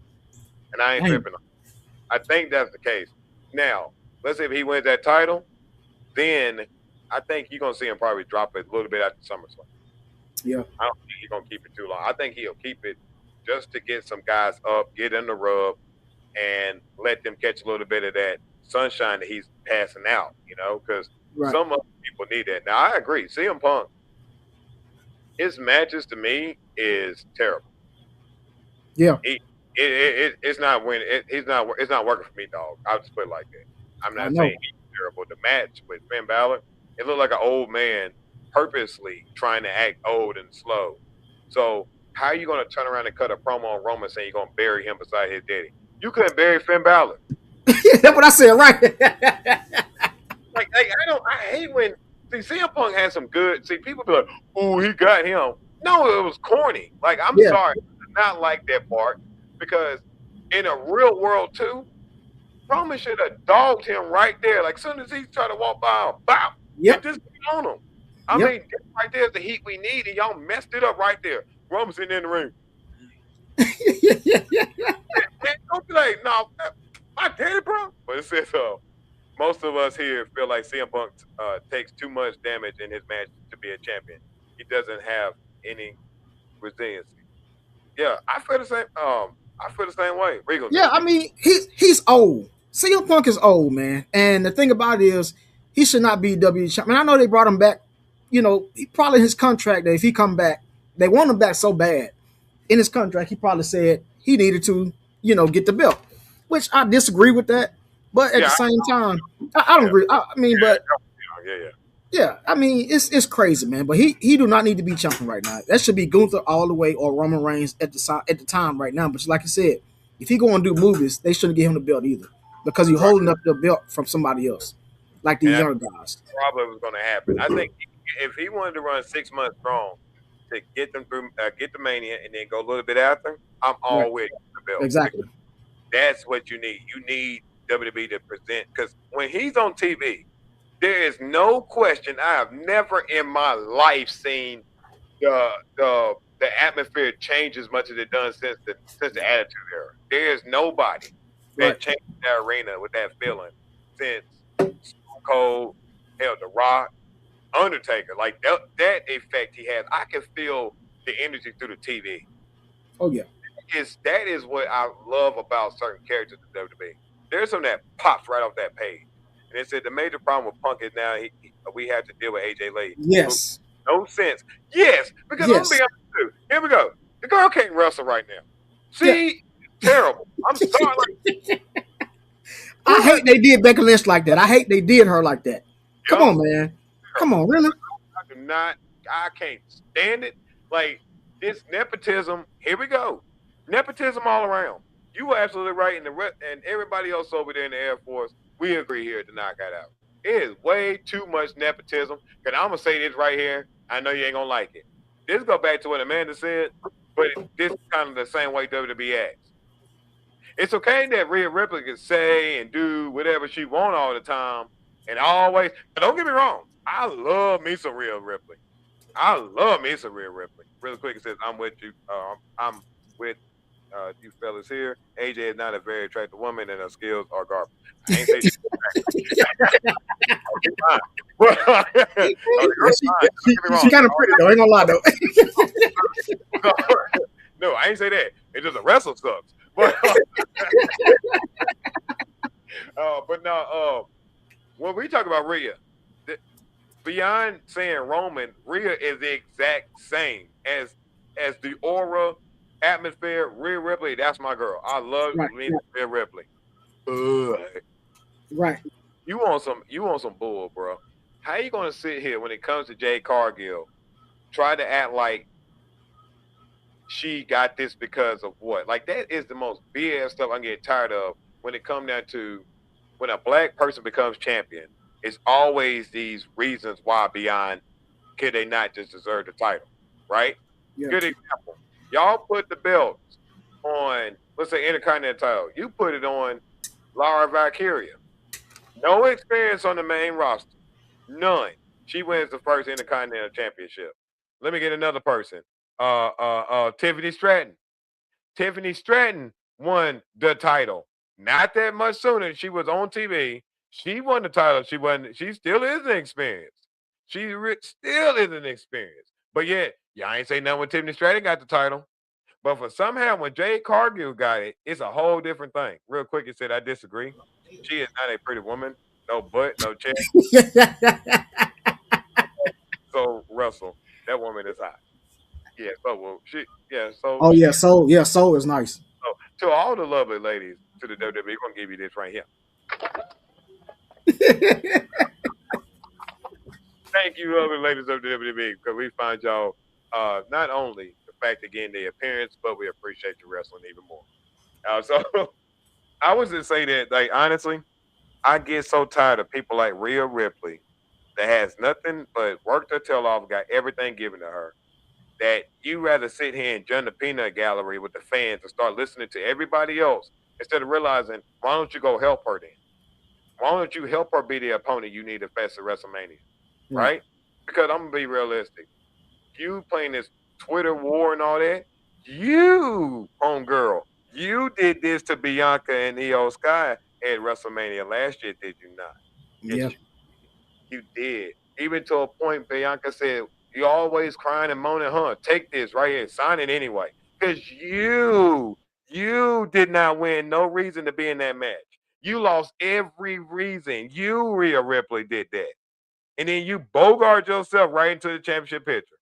And I ain't Dang. tripping on it. I think that's the case. Now, let's say if he wins that title, then I think you're going to see him probably drop it a little bit after SummerSlam. Yeah. I don't think he's going to keep it too long. I think he'll keep it just to get some guys up, get in the rub, and let them catch a little bit of that sunshine that he's passing out, because Right. some other people need that. Now, I agree. CM Punk, his matches to me is terrible. Yeah. It's not winning. It's not working for me, dog. I'll just put it like that. I'm I not know. saying he's terrible. The match with Finn Balor, it looked like an old man purposely trying to act old and slow. So how are you going to turn around and cut a promo on Roman saying you're going to bury him beside his daddy? You couldn't bury Finn Balor. That's what I said, right? Like I hate when See, CM Punk had some good. See, people be like, "Oh, he got him." No, it was corny. Like, I'm Yeah, sorry, I did not like that part because in a real world too, Roman should have dogged him right there. Like, as soon as he tried to walk by him, bow, and yep, just get on him. I yep. mean, that right there is the heat we need, and y'all messed it up right there. Roman's in the ring. And don't be like, no, I did it, bro. But it says most of us here feel like CM Punk takes too much damage in his match to be a champion. He doesn't have any resiliency. Yeah, I feel the same. I feel the same way. Regal, Yeah, I speak. mean, he's old. CM Punk is old, man. And the thing about it is, he should not be WWE champion. I know they brought him back. You know, he probably his contract that if he come back, they want him back so bad. In his contract, he probably said he needed to, get the belt, which I disagree with that. But at the Yeah, same time, I don't yeah, agree. I mean, but yeah. yeah, I mean, it's crazy, man. But he do not need to be champion right now. That should be Gunther all the way or Roman Reigns at the time right now. But like I said, if he go and do movies, they shouldn't give him the belt either because he's Right. holding up the belt from somebody else, like And these that's younger guys. probably what's going to happen. I think if he wanted to run 6 months strong to get them through, get the Mania, and then go a little bit after, I'm Right. all with the belt. Exactly. That's what you need. You need WWE to present because when he's on TV, there is no question. I have never in my life seen the atmosphere change as much as it done since the Attitude Era. There is nobody Right. that changed that arena with that feeling since Stone Cold, hell, The Rock, Undertaker. Like that effect he has, I can feel the energy through the TV. Oh yeah. That is what I love about certain characters in WWE. There's some that pops right off that page. And it said the major problem with Punk is now we have to deal with AJ Lee. Yes. No sense. Yes, because Yes. I'm being honest too. Here we go. The girl can't wrestle right now. See, terrible. I'm sorry. Like, I hate they did Becky Lynch like that. I hate they did her like that. Come yup, on, man. Come on, really? I do not. I can't stand it. Like this nepotism. Here we go. Nepotism all around. You were absolutely right, and everybody else over there in the Air Force, we agree here to knock that out. It is way too much nepotism. Cause I'm gonna say this right here. I know you ain't gonna like it. This go back to what Amanda said, but this is kind of the same way WWE acts. It's okay that Rhea Ripley can say and do whatever she want all the time, and always. But don't get me wrong. I love me some Rhea Ripley. I love me some Rhea Ripley. Really quick, it says, "I'm with you. I'm with you fellas here. AJ is not a very attractive woman, and her skills are garbage." I ain't say she's attractive. Okay, fine. But, Yeah, no, you're she, fine. she, Don't get me she wrong. kind of pretty though. Ain't gonna lie though. No, I ain't say that. It's just a wrestle sucks. But but now when we talk about Rhea, beyond saying Roman, Rhea is the exact same as the aura, atmosphere. Rhea Ripley, that's my girl. I love Right. me Rhea Ripley. Ugh. Right. You want some bull, bro. How you gonna sit here when it comes to Jade Cargill, try to act like she got this because of what? Like that is the most BS stuff I'm getting tired of when it comes down to when a black person becomes champion. It's always these reasons why beyond could they not just deserve the title, right? Yeah. Good example. Y'all put the belts on, let's say Intercontinental title. You put it on Laura Valkyria. No experience on the main roster. None. She wins the first Intercontinental Championship. Let me get another person. Tiffany Stratton. Tiffany Stratton won the title. Not that much sooner. She was on TV. She won the title. She still isn't experienced. Still isn't experienced. But yet, y'all ain't say nothing when Tiffany Stratton got the title. But for somehow when Jade Cargill got it, it's a whole different thing. Real quick, it said I disagree. She is not a pretty woman. No butt, no chest. So Russell, that woman is hot. Yeah, so well, Oh yeah. Soul is nice. so to all the lovely ladies to the WWE, we're gonna give you this right here. Thank you, lovely ladies of the WWE, because we find y'all not only the fact of getting their appearance, but we appreciate you wrestling even more. So I was just say that, like honestly, I get so tired of people like Rhea Ripley that has nothing but worked her tail off, got everything given to her, that you rather sit here and join the peanut gallery with the fans and start listening to everybody else instead of realizing, why don't you go help her then? Why don't you help her be the opponent you need to face at WrestleMania? Right. Right? Because I'm gonna be realistic. You playing this Twitter war and all that, you, homegirl, you did this to Bianca and Io Sky at WrestleMania last year, did you not? Yes, Yeah. you did. Even to a point, Bianca said, "You always crying and moaning, huh? Take this right here, sign it anyway." Because you did not win no reason to be in that match. You lost every reason. You, Rhea Ripley, did that. And then you bogart yourself right into the championship picture.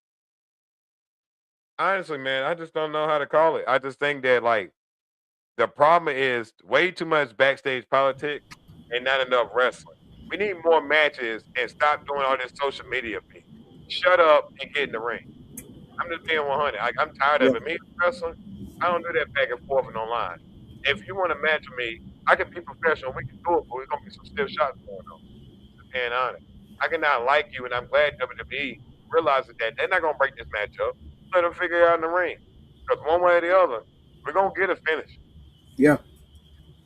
Honestly, man, I just don't know how to call it. I just think that, like, the problem is way too much backstage politics and not enough wrestling. We need more matches and stop doing all this social media thing. Shut up and get in the ring. I'm just being 100. I'm tired of Yeah. it. Me wrestling, I don't do that back and forth and online. If you want to match with me, I can be professional. We can do it, but we're gonna be some stiff shots going on. Just being honest. I cannot like you, and I'm glad WWE realizes that they're not gonna break this match up. Let them figure it out in the ring. Because one way or the other, we're gonna get a finish. Yeah.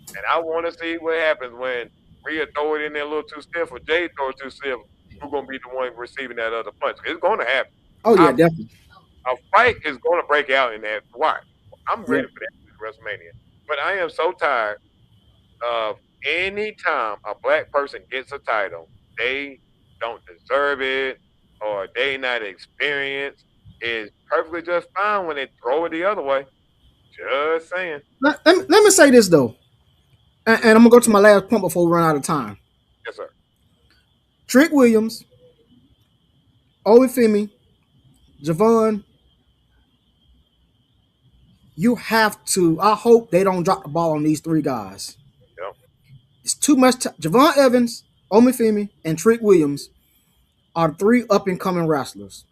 And I want to see what happens when Rhea throw it in there a little too stiff or Jay throw it too stiff. Who's gonna be the one receiving that other punch? It's gonna happen. Oh yeah, I, definitely. a fight is gonna break out in that. Why? I'm Yeah. ready for that WrestleMania. But I am so tired of any time a black person gets a title, they don't deserve it or they not experienced. Is perfectly just fine when they throw it the other way. Just saying. Let me say this though, and I'm gonna go to my last point before we run out of time. Yes, sir. Trick Williams, Olufemi, Javon, you have to. I hope they don't drop the ball on these three guys. Yep. It's too much. Javon Evans, Olufemi, and Trick Williams are three up and coming wrestlers.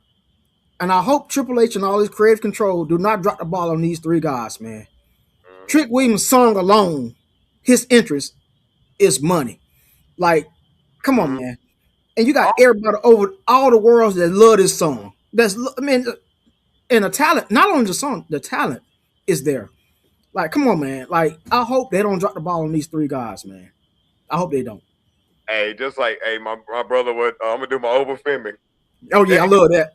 And I hope Triple H and all his creative control do not drop the ball on these three guys, man. Mm-hmm. Trick Williams' song alone, his interest is money. Like, come on, Mm-hmm. man. And you got everybody over all the worlds that love this song. I mean, and the talent, not only the song, the talent is there. Like, come on, man. Like, I hope they don't drop the ball on these three guys, man. I hope they don't. Hey, just like my brother would. I'm gonna do my overfilming. Oh yeah, I love that.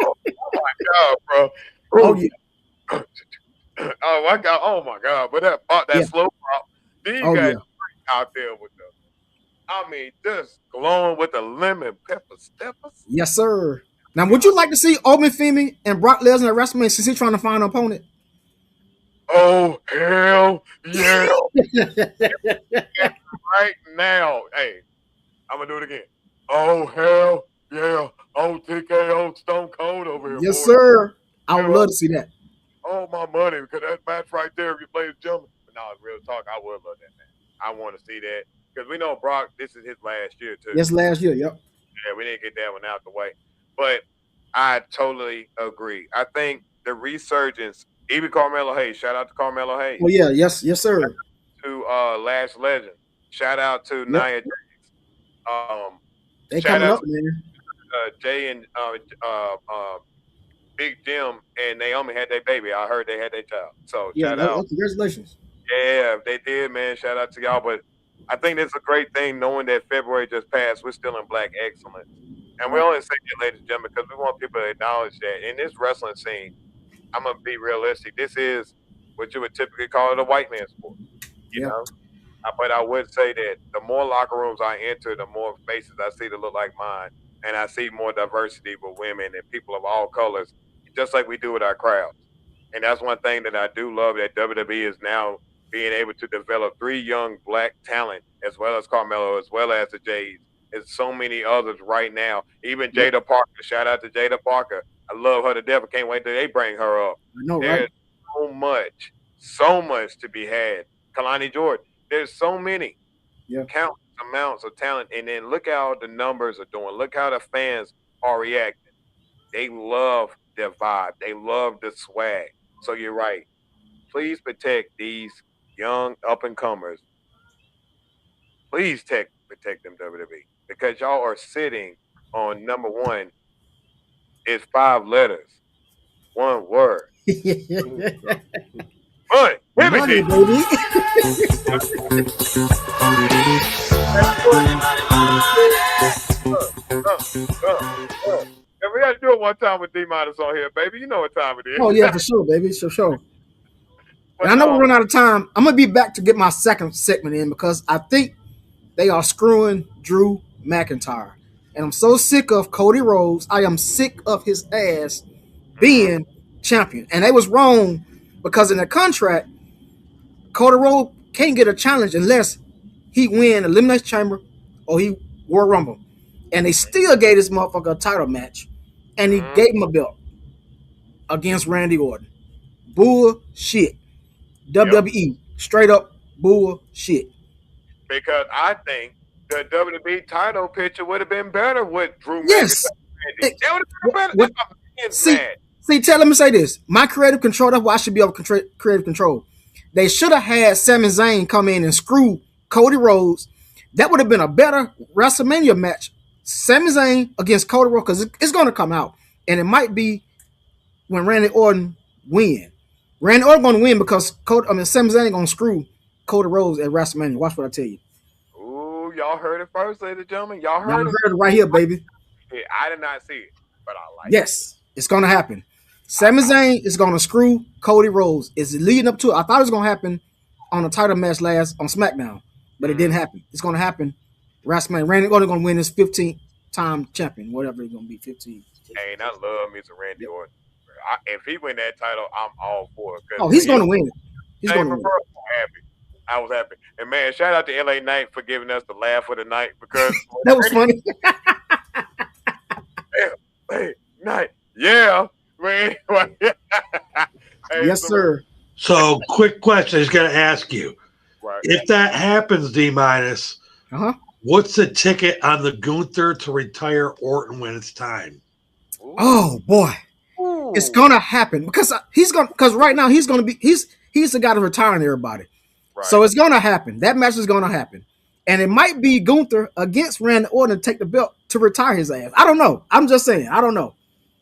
Oh my god, bro. Oh Ooh. yeah, Oh my god. Oh my god. But that pop, that yeah. slow pop. Then you Oh got yeah. out there with the. I mean, just glowing with the lemon pepper steppers. Yes, sir. Now, would you like to see Omen Femi and Brock Lesnar at WrestleMania since he's trying to find an opponent? Oh hell yeah! Right now, hey, I'm gonna do it again. Oh hell yeah! Oh TKO Stone Cold over here. Yes, boy. sir. I would love to see that. Oh my money, because that match right there, if you play the gentleman. But no, real talk, I would love that match. I want to see that because we know Brock. This is his last year too. Yes, last year. Yep. Yeah, we didn't get that one out the way. But I totally agree. I think the resurgence, even Carmelo Hayes, shout out to Carmelo Hayes, Oh yeah. Yes, yes, sir. to Lash Legend, shout out to Yep. Nia Jax, They shout coming out up, man. to Jay and Big Jim and Naomi had their baby. I heard they had their child. So Yeah. shout out. Congratulations. Yeah, they did, man. Shout out to y'all. But I think it's a great thing knowing that February just passed. We're still in Black excellence. And we Right. only say that, ladies and gentlemen, because we want people to acknowledge that in this wrestling scene, I'm going to be realistic. This is what you would typically call it a white man's sport. You Yeah. know? But I would say that the more locker rooms I enter, the more faces I see that look like mine. And I see more diversity with women and people of all colors, just like we do with our crowds. And that's one thing that I do love that WWE is now being able to develop three young black talent, as well as Carmelo, as well as the Jays. There's so many others right now. Even Yep. Jada Parker. Shout out to Jada Parker. I love her to death. I can't wait till they bring her up. I know, There's right? so much to be had. Kalani Jordan. There's so many Yeah. countless amounts of talent. And then look how the numbers are doing. Look how the fans are reacting. They love their vibe. They love the swag. So you're right. Please protect these young up and comers. Please protect them, WWE, because y'all are sitting on number one. It's 5 letters, 1 word. Money, Money, baby. And we got to do it one time with D-Minus on here, baby. You know what time it is. Oh yeah, for sure, baby, for sure. But, And I know we're running out of time. I'm gonna be back to get my second segment in because I think they are screwing Drew McIntyre, and I'm so sick of Cody Rhodes. I am sick of his ass being champion, and they was wrong because in the contract, Cody Rhodes can't get a challenge unless he win Elimination Chamber or he Royal Rumble, and they still gave this motherfucker a title match, and he gave him a belt against Randy Orton. Bullshit. WWE, straight up bullshit. Because I think the WWE title picture would have been better with Drew Yes. McIntyre. It would have been better. See, let me say this. My creative control, that's why I should be able to creative control. They should have had Sami Zayn come in and screw Cody Rhodes. That would have been a better WrestleMania match. Sami Zayn against Cody Rhodes, because it's going to come out. And it might be when Randy Orton win. Randy Orton going to win because Sami Zayn going to screw Cody Rhodes at WrestleMania. Watch what I tell you. Ooh, y'all heard it first, ladies and gentlemen. Y'all Y'all heard it right here, baby. Yeah, I did not see it, but I like it. Yes, it's going to happen. Sami Zayn is going to screw Cody Rhodes. It's leading up to it. I thought it was going to happen on the title match last on SmackDown, but it didn't happen. It's going to happen. WrestleMania. Randy Orton going to win his 15th time champion, whatever it's going to be, 15. Hey, and I love me some Randy Orton. If he win that title, I'm all for it. Oh, he's going to win it. He's going to win it. I was happy. And man, shout out to LA Knight for giving us the laugh of the night because that was funny. hey, Knight, yeah. Man. Hey, Yes, sir. So, quick question I just got to ask you. Right. If that happens, D-Minus, what's the ticket on the Gunther to retire Orton when it's time? Oh, boy. Ooh. It's going to happen because right now he's the guy to retiring everybody. Right. So it's going to happen. That match is going to happen. And it might be Gunther against Randy Orton to take the belt to retire his ass. I don't know. I'm just saying. I don't know.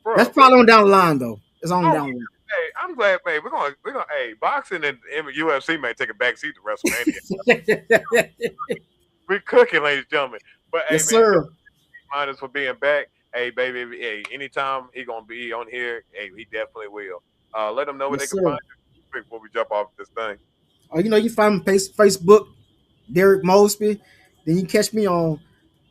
Bro, that's probably on down the line, though. It's on down the line. Hey, I'm glad, man. We're gonna. Hey, boxing and UFC may take a back seat to WrestleMania. We're cooking, ladies and gentlemen. But yes, hey, man, sir. Minus for being back. Hey, baby. Hey, anytime he gonna be on here, hey, he definitely will. Let them know where they can find you quick before we jump off this thing. Oh, you find me Facebook, Derek Mosby. Then you catch me on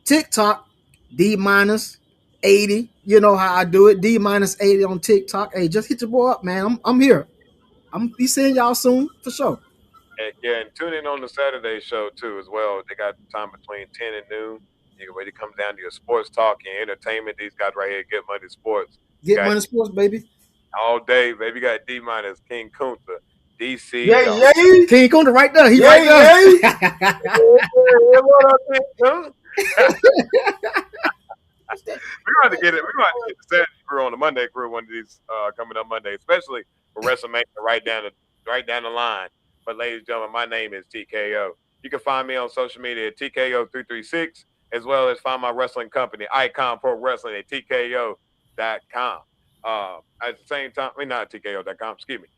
TikTok, D-80. You know how I do it, D-80 on TikTok. Hey, just hit your boy up, man. I'm here. I'm be seeing y'all soon for sure. And, yeah, and tune in on the Saturday show too as well. They got time between 10 and noon. You can ready to come down to your sports talk and entertainment. These guys right here, Get Money Sports. Get Money Sports, baby. All day, baby. You got D-Minus, King Kunta, DC. Yeah. King Kunta right there. He right there. We're going to get it. We're going to get the Saturday crew on the Monday crew one of these coming up Monday, especially for WrestleMania right down the line. But ladies and gentlemen, my name is TKO. You can find me on social media at TKO336, as well as find my wrestling company, Icon Pro Wrestling, at TKO.com. At the same time, not TKO.com, excuse me.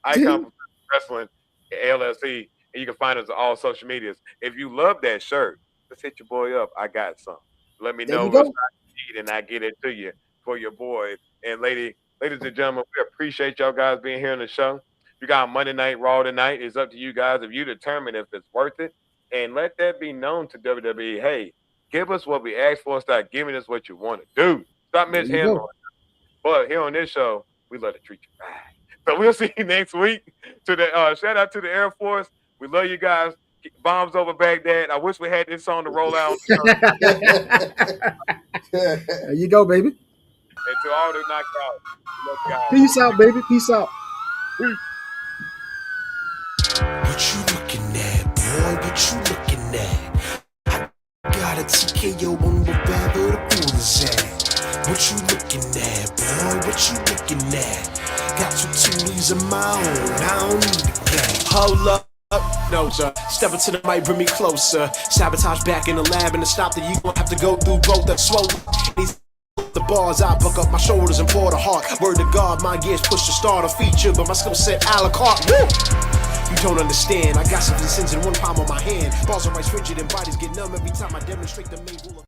Icon Pro Wrestling, LLC, and you can find us on all social medias. If you love that shirt, let's hit your boy up. I got some. Let me know what I need, and I get it to you for your boy. And ladies and gentlemen, we appreciate y'all guys being here on the show. You got Monday Night Raw tonight. It's up to you guys if you determine if it's worth it. And let that be known to WWE. Hey, give us what we asked for. Start giving us what you want to do. Stop mishandling. But here on this show, we love to treat you right. So we'll see you next week. To the shout out to the Air Force. We love you guys. Bombs over Baghdad. I wish we had this song to roll out. There you go, baby. And to all the knockouts. Peace out, baby. Peace out. What you looking at, boy? What you looking at? I got a TKO on wherever the pool is at. What you looking at, boy? What you looking at? Got some toolies of my own. I don't need the cash. Hold up. No, sir. Step into the mic, bring me closer. Sabotage back in the lab, and to stop that you gon' have to go through both the swollen. These the bars, I buck up my shoulders and pour the heart. Word to God, my gears push to start a feature, but my skill set a la carte. Woo! You don't understand. I got some sins in one palm of my hand. Balls are right rigid and bodies get numb every time I demonstrate the main rule of